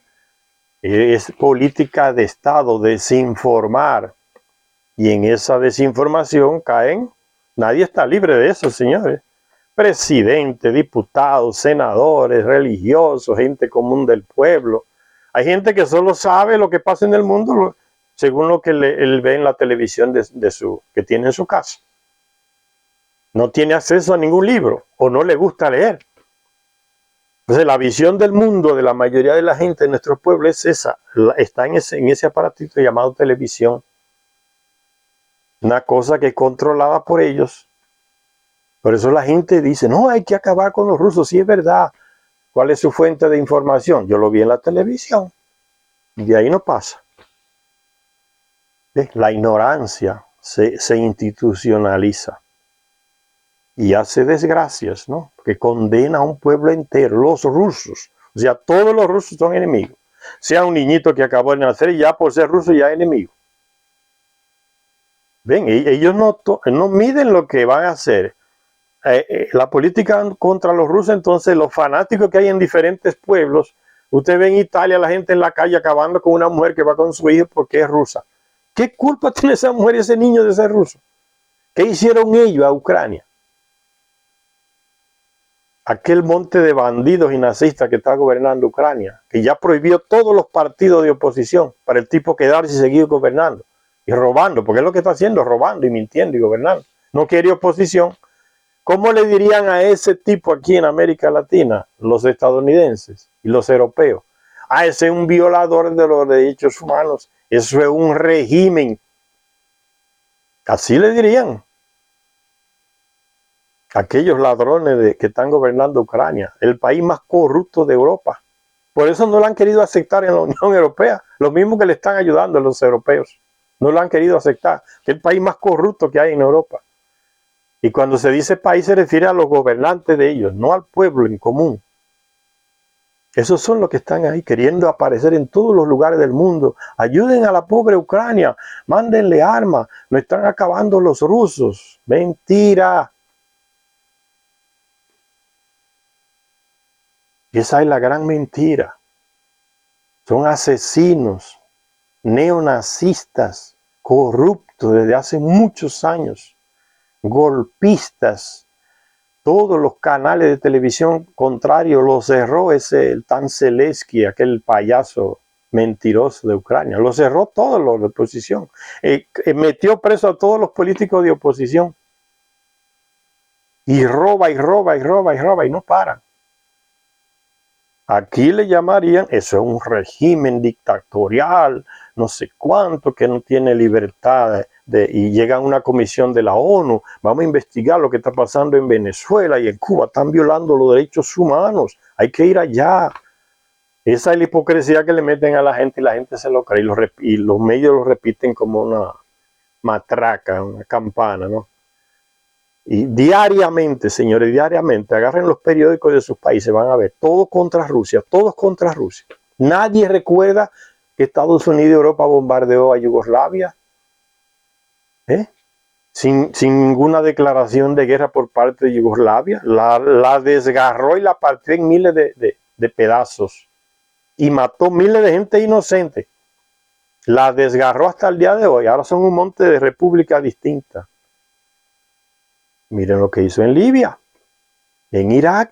[SPEAKER 1] es política de Estado, desinformar. Y en esa desinformación caen, nadie está libre de eso, señores. Presidentes, diputados, senadores, religiosos, gente común del pueblo. Hay gente que solo sabe lo que pasa en el mundo según lo que él ve en la televisión que tiene en su casa. No tiene acceso a ningún libro o no le gusta leer. Entonces la visión del mundo de la mayoría de la gente en nuestro pueblo es esa. Está en ese aparatito llamado televisión. Una cosa que es controlada por ellos. Por eso la gente dice, no, hay que acabar con los rusos. Sí, es verdad. ¿Cuál es su fuente de información? Yo lo vi en la televisión. Y de ahí no pasa. ¿Ves? La ignorancia se institucionaliza. Y hace desgracias, ¿no? Que condena a un pueblo entero, los rusos. O sea, todos los rusos son enemigos. Sea un niñito que acabó de nacer y ya por ser ruso ya es enemigo. Ven, ellos no miden lo que van a hacer. La política contra los rusos, entonces los fanáticos que hay en diferentes pueblos, usted ve en Italia la gente en la calle acabando con una mujer que va con su hijo porque es rusa. ¿Qué culpa tiene esa mujer y ese niño de ser ruso? ¿Qué hicieron ellos a Ucrania? Aquel monte de bandidos y nazistas que está gobernando Ucrania, que ya prohibió todos los partidos de oposición para el tipo quedarse y seguir gobernando y robando, porque es lo que está haciendo, robando y mintiendo y gobernando. No quiere oposición. ¿Cómo le dirían a ese tipo aquí en América Latina, los estadounidenses y los europeos? Ah, ese es un violador de los derechos humanos, eso es un régimen. Así le dirían. Aquellos ladrones que están gobernando Ucrania, el país más corrupto de Europa. Por eso no lo han querido aceptar en la Unión Europea, lo mismo que le están ayudando a los europeos. No lo han querido aceptar, que es el país más corrupto que hay en Europa. Y cuando se dice país se refiere a los gobernantes de ellos, no al pueblo en común. Esos son los que están ahí queriendo aparecer en todos los lugares del mundo. Ayuden a la pobre Ucrania, mándenle armas, no están acabando los rusos. Mentira. Esa es la gran mentira. Son asesinos, neonazistas, corruptos desde hace muchos años. Golpistas, todos los canales de televisión contrarios los cerró el tan Zelensky, aquel payaso mentiroso de Ucrania, lo cerró todos los de oposición, metió preso a todos los políticos de oposición y roba y roba y roba y roba y no paran. Aquí le llamarían, eso es un régimen dictatorial, no sé cuánto, que no tiene libertad y llega una comisión de la ONU, vamos a investigar lo que está pasando en Venezuela y en Cuba, están violando los derechos humanos, hay que ir allá. Esa es la hipocresía que le meten a la gente y la gente se lo cree y los medios lo repiten como una matraca, una campana, ¿no? Y diariamente, señores, diariamente, agarren los periódicos de sus países, van a ver, todo contra Rusia, todos contra Rusia. Nadie recuerda que Estados Unidos y Europa bombardeó a Yugoslavia, sin ninguna declaración de guerra por parte de Yugoslavia. La desgarró y la partió en miles de pedazos y mató miles de gente inocente. La desgarró hasta el día de hoy. Ahora son un monte de repúblicas distintas. Miren lo que hizo en Libia, en Irak.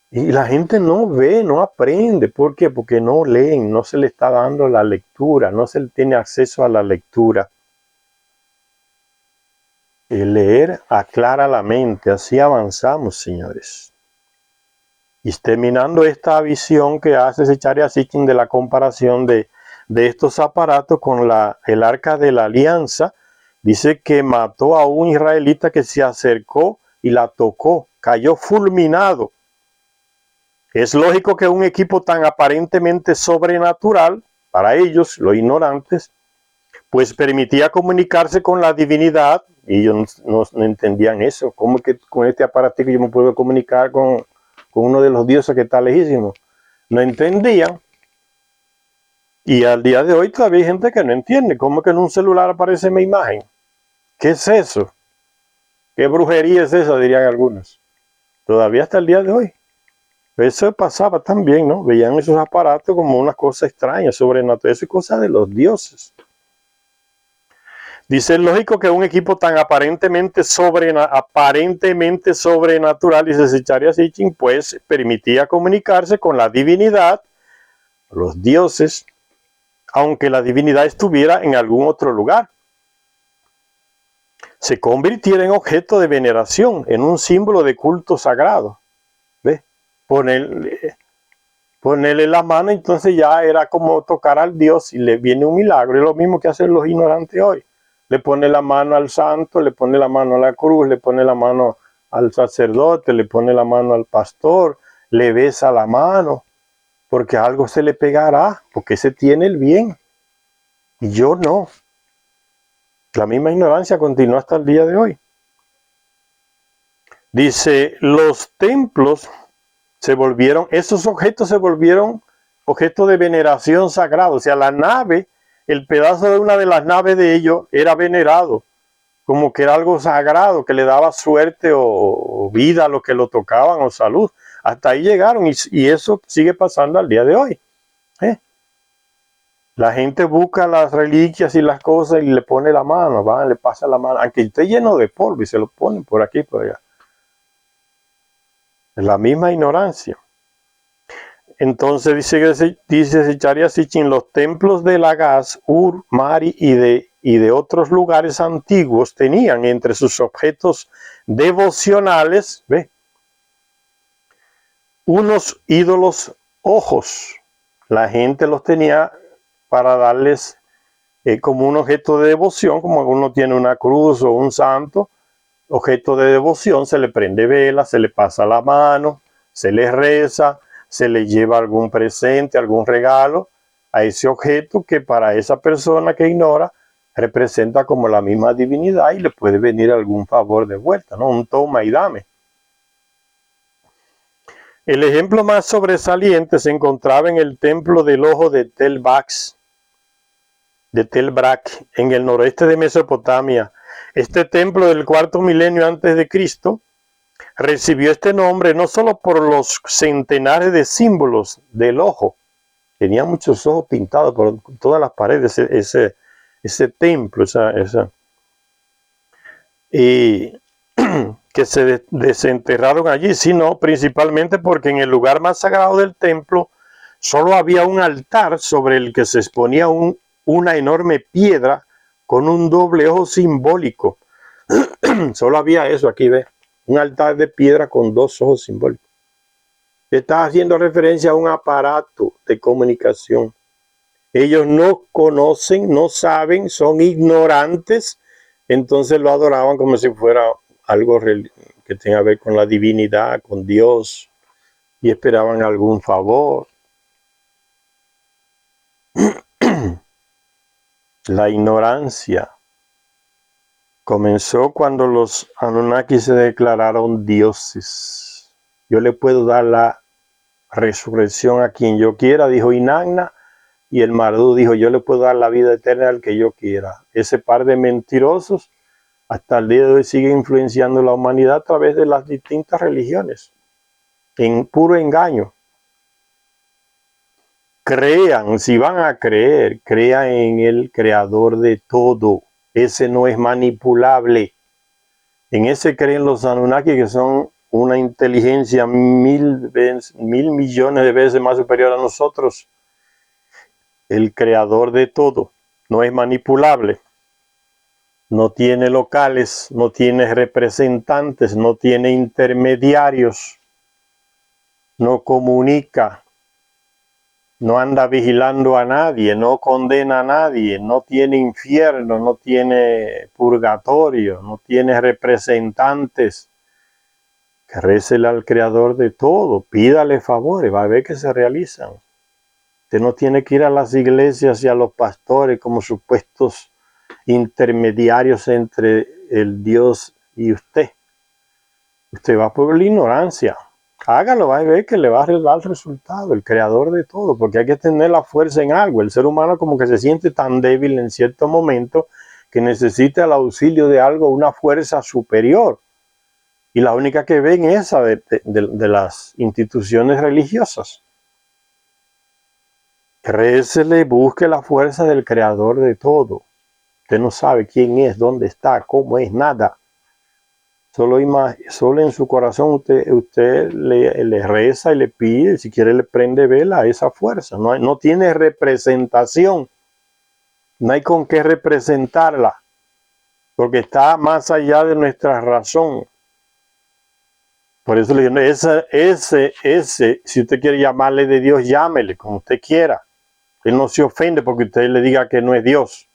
[SPEAKER 1] Y la gente no ve, no aprende. ¿Por qué? Porque no leen, no se le está dando la lectura, no se le tiene acceso a la lectura. El leer aclara la mente, así avanzamos, señores. Y terminando esta visión que hace Zecharia Sitchin de la comparación de estos aparatos con el arca de la alianza, dice que mató a un israelita que se acercó y la tocó, cayó fulminado. Es lógico que un equipo tan aparentemente sobrenatural, para ellos, los ignorantes, pues permitía comunicarse con la divinidad, y ellos no entendían eso. ¿Cómo que con este aparatico yo me puedo comunicar con uno de los dioses que está lejísimo? No entendían. Y al día de hoy todavía hay gente que no entiende. ¿Cómo que en un celular aparece mi imagen? ¿Qué es eso? ¿Qué brujería es esa? Dirían algunos. Todavía hasta el día de hoy. Eso pasaba también, ¿no? Veían esos aparatos como una cosa extraña, sobrenatural. Eso es cosa de los dioses. Dice, es lógico que un equipo tan aparentemente sobrenatural, dice Zecharia Sitchin, pues permitía comunicarse con la divinidad, los dioses, aunque la divinidad estuviera en algún otro lugar. Se convirtiera en objeto de veneración, en un símbolo de culto sagrado. ¿Ves? Ponerle la mano, entonces ya era como tocar al Dios y le viene un milagro. Es lo mismo que hacen los ignorantes hoy. Le pone la mano al santo, le pone la mano a la cruz, le pone la mano al sacerdote, le pone la mano al pastor, le besa la mano, porque algo se le pegará, porque ese tiene el bien. Y yo no. La misma ignorancia continúa hasta el día de hoy. Dice, los templos esos objetos se volvieron objetos de veneración sagrada. O sea, la nave, el pedazo de una de las naves de ellos era venerado, como que era algo sagrado, que le daba suerte o vida a los que lo tocaban o salud. Hasta ahí llegaron y eso sigue pasando al día de hoy. La gente busca las reliquias y las cosas y le pone la mano, le pasa la mano, aunque esté lleno de polvo y se lo ponen por aquí y por allá. Es la misma ignorancia. Entonces dice Zecharia Sitchin, los templos de Lagash, Ur, Mari y de otros lugares antiguos tenían entre sus objetos devocionales, unos ídolos ojos. La gente los tenía para darles como un objeto de devoción, como uno tiene una cruz o un santo, objeto de devoción, se le prende vela, se le pasa la mano, se le reza, se le lleva algún presente, algún regalo a ese objeto que para esa persona que ignora representa como la misma divinidad y le puede venir algún favor de vuelta, ¿no? Un toma y dame. El ejemplo más sobresaliente se encontraba en el templo del ojo de Tel Brak, en el noroeste de Mesopotamia. Este templo del cuarto milenio antes de Cristo recibió este nombre no solo por los centenares de símbolos del ojo, tenía muchos ojos pintados por todas las paredes, ese templo, y que se desenterraron allí, sino principalmente porque en el lugar más sagrado del templo solo había un altar sobre el que se exponía una enorme piedra con un doble ojo simbólico. Solo había eso, aquí ve, un altar de piedra con dos ojos simbólicos. Está haciendo referencia a un aparato de comunicación. Ellos no conocen, no saben, son ignorantes, entonces lo adoraban como si fuera algo que tenga que ver con la divinidad, con Dios, y esperaban algún favor. La ignorancia comenzó cuando los Anunnaki se declararon dioses. Yo le puedo dar la resurrección a quien yo quiera, dijo Inanna, y el Mardú dijo, yo le puedo dar la vida eterna al que yo quiera. Ese par de mentirosos hasta el día de hoy sigue influenciando la humanidad a través de las distintas religiones, en puro engaño. Crean, si van a creer, crean en el creador de todo. Ese no es manipulable. En ese creen los Anunnaki, que son una inteligencia mil millones de veces más superior a nosotros. El creador de todo no es manipulable. No tiene locales, no tiene representantes, no tiene intermediarios, no comunica, no anda vigilando a nadie, no condena a nadie, no tiene infierno, no tiene purgatorio, no tiene representantes. Que récele al creador de todo, pídale favores, va a ver que se realizan. Usted no tiene que ir a las iglesias y a los pastores como supuestos intermediarios entre el Dios y usted. Usted va por la ignorancia. Hágalo, va a ver que le va a dar el resultado, el creador de todo, porque hay que tener la fuerza en algo. El ser humano como que se siente tan débil en cierto momento que necesita el auxilio de algo, una fuerza superior. Y la única que ven es esa de las instituciones religiosas. Récele, busque la fuerza del creador de todo. Usted no sabe quién es, dónde está, cómo es, nada. Solo en su corazón usted le reza y le pide, si quiere le prende vela a esa fuerza. No tiene representación. No hay con qué representarla. Porque está más allá de nuestra razón. Por eso le digo, ese, si usted quiere llamarle de Dios, llámele como usted quiera. Él no se ofende porque usted le diga que no es Dios.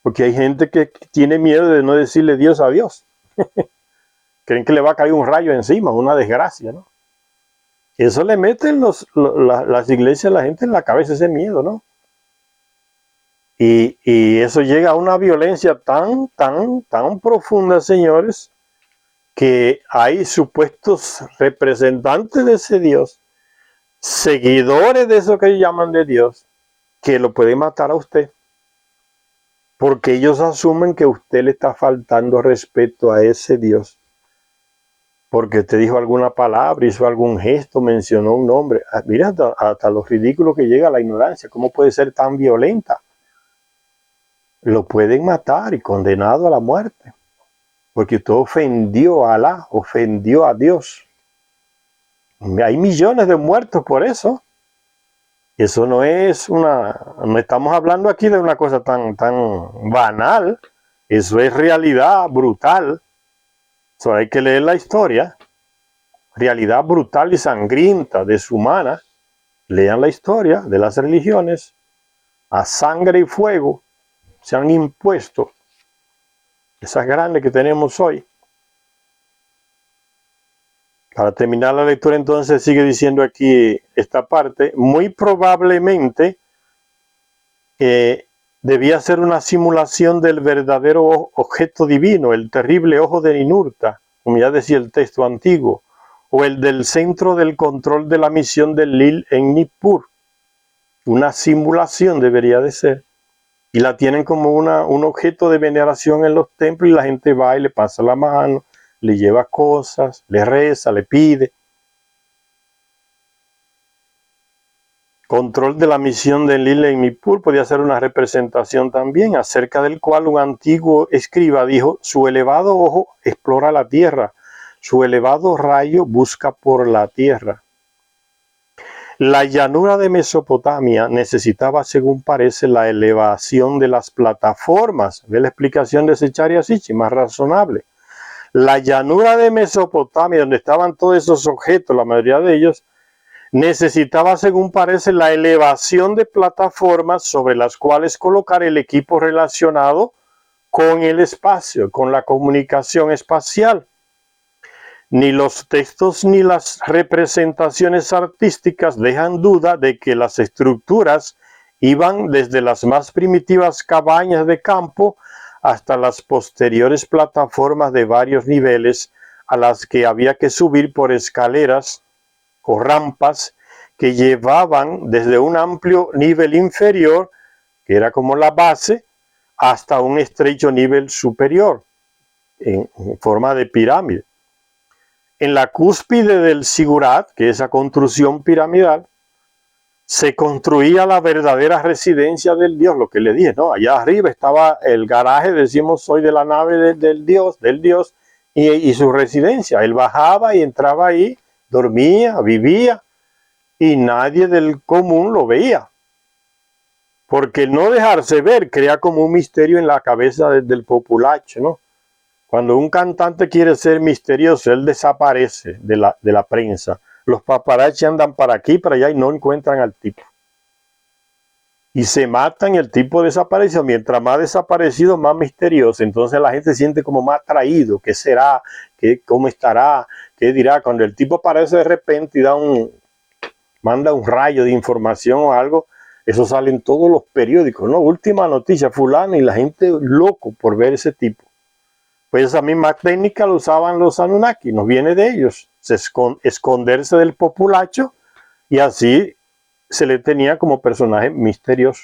[SPEAKER 1] Porque hay gente que tiene miedo de no decirle Dios a Dios. Creen que le va a caer un rayo encima, una desgracia, ¿no? Eso le meten las iglesias a la gente en la cabeza, ese miedo, ¿no? Y eso llega a una violencia tan profunda, señores, que hay supuestos representantes de ese Dios, seguidores de eso que ellos llaman de Dios, que lo pueden matar a usted. Porque ellos asumen que usted le está faltando respeto a ese Dios. Porque usted dijo alguna palabra, hizo algún gesto, mencionó un nombre. Mira hasta lo ridículo que llega la ignorancia. ¿Cómo puede ser tan violenta? Lo pueden matar y condenado a la muerte. Porque usted ofendió a Alá, ofendió a Dios. Hay millones de muertos por eso. Eso no estamos hablando aquí de una cosa tan banal. Eso es realidad brutal. Eso hay que leer la historia. Realidad brutal y sangrienta, deshumana. Lean la historia de las religiones. A sangre y fuego se han impuesto esas grandes que tenemos hoy. Para terminar la lectura, entonces, sigue diciendo aquí esta parte. Muy probablemente debía ser una simulación del verdadero objeto divino, el terrible ojo de Ninurta, como ya decía el texto antiguo, o el del centro del control de la misión del Lil en Nippur. Una simulación debería de ser. Y la tienen como un objeto de veneración en los templos y la gente va y le pasa la mano, le lleva cosas, le reza, le pide. Control de la misión de Lil en Nippur podía ser una representación también, acerca del cual un antiguo escriba dijo: su elevado ojo explora la tierra, su elevado rayo busca por la tierra. La llanura de Mesopotamia necesitaba, según parece, la elevación de las plataformas. Ve la explicación de Sechari Asichi, más razonable. La llanura de Mesopotamia, donde estaban todos esos objetos, la mayoría de ellos, necesitaba, según parece, la elevación de plataformas sobre las cuales colocar el equipo relacionado con el espacio, con la comunicación espacial. Ni los textos ni las representaciones artísticas dejan duda de que las estructuras iban desde las más primitivas cabañas de campo hasta las posteriores plataformas de varios niveles a las que había que subir por escaleras o rampas que llevaban desde un amplio nivel inferior, que era como la base, hasta un estrecho nivel superior, en forma de pirámide. En la cúspide del Sigurat, que es esa construcción piramidal, se construía la verdadera residencia del Dios, lo que le dije, ¿no? Allá arriba estaba el garaje, decimos hoy, de la nave del Dios, y su residencia. Él bajaba y entraba ahí, dormía, vivía, y nadie del común lo veía. Porque el no dejarse ver crea como un misterio en la cabeza del populacho, ¿no? Cuando un cantante quiere ser misterioso, él desaparece de la prensa. Los paparazzi andan para aquí, para allá y no encuentran al tipo. Y se matan y el tipo desapareció. Mientras más desaparecido, más misterioso. Entonces la gente se siente como más atraído. ¿Qué será? ¿Cómo estará? ¿Qué dirá? Cuando el tipo aparece de repente y manda un rayo de información o algo, eso sale en todos los periódicos, ¿no? Última noticia, fulano, y la gente loco por ver ese tipo. Pues esa misma técnica lo usaban los Anunnaki, nos viene de ellos, esconderse del populacho, y así se le tenía como personaje misterioso.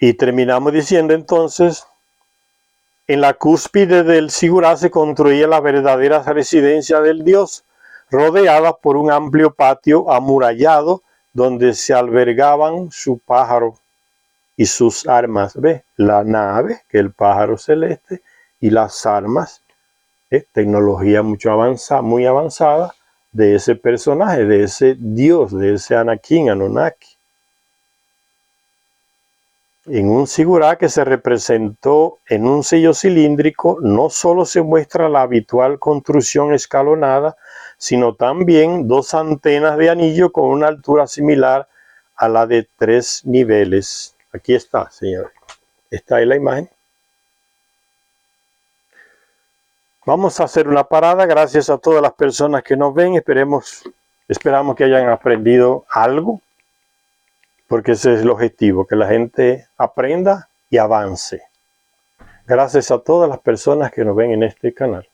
[SPEAKER 1] Y terminamos diciendo entonces En la cúspide del Sigurá se construía la verdadera residencia del dios, rodeada por un amplio patio amurallado donde se albergaban su pájaro y sus armas. ¿Ves? La nave, que es el pájaro celeste, y las armas, tecnología muy avanzada de ese personaje, de ese dios, de ese Anakin, Anunnaki. En un Sigurá que se representó en un sello cilíndrico, no solo se muestra la habitual construcción escalonada, sino también dos antenas de anillo con una altura similar a la de 3 niveles. Aquí está, señores. Esta es la imagen. Vamos a hacer una parada. Gracias a todas las personas que nos ven. Esperamos que hayan aprendido algo, porque ese es el objetivo, que la gente aprenda y avance. Gracias a todas las personas que nos ven en este canal.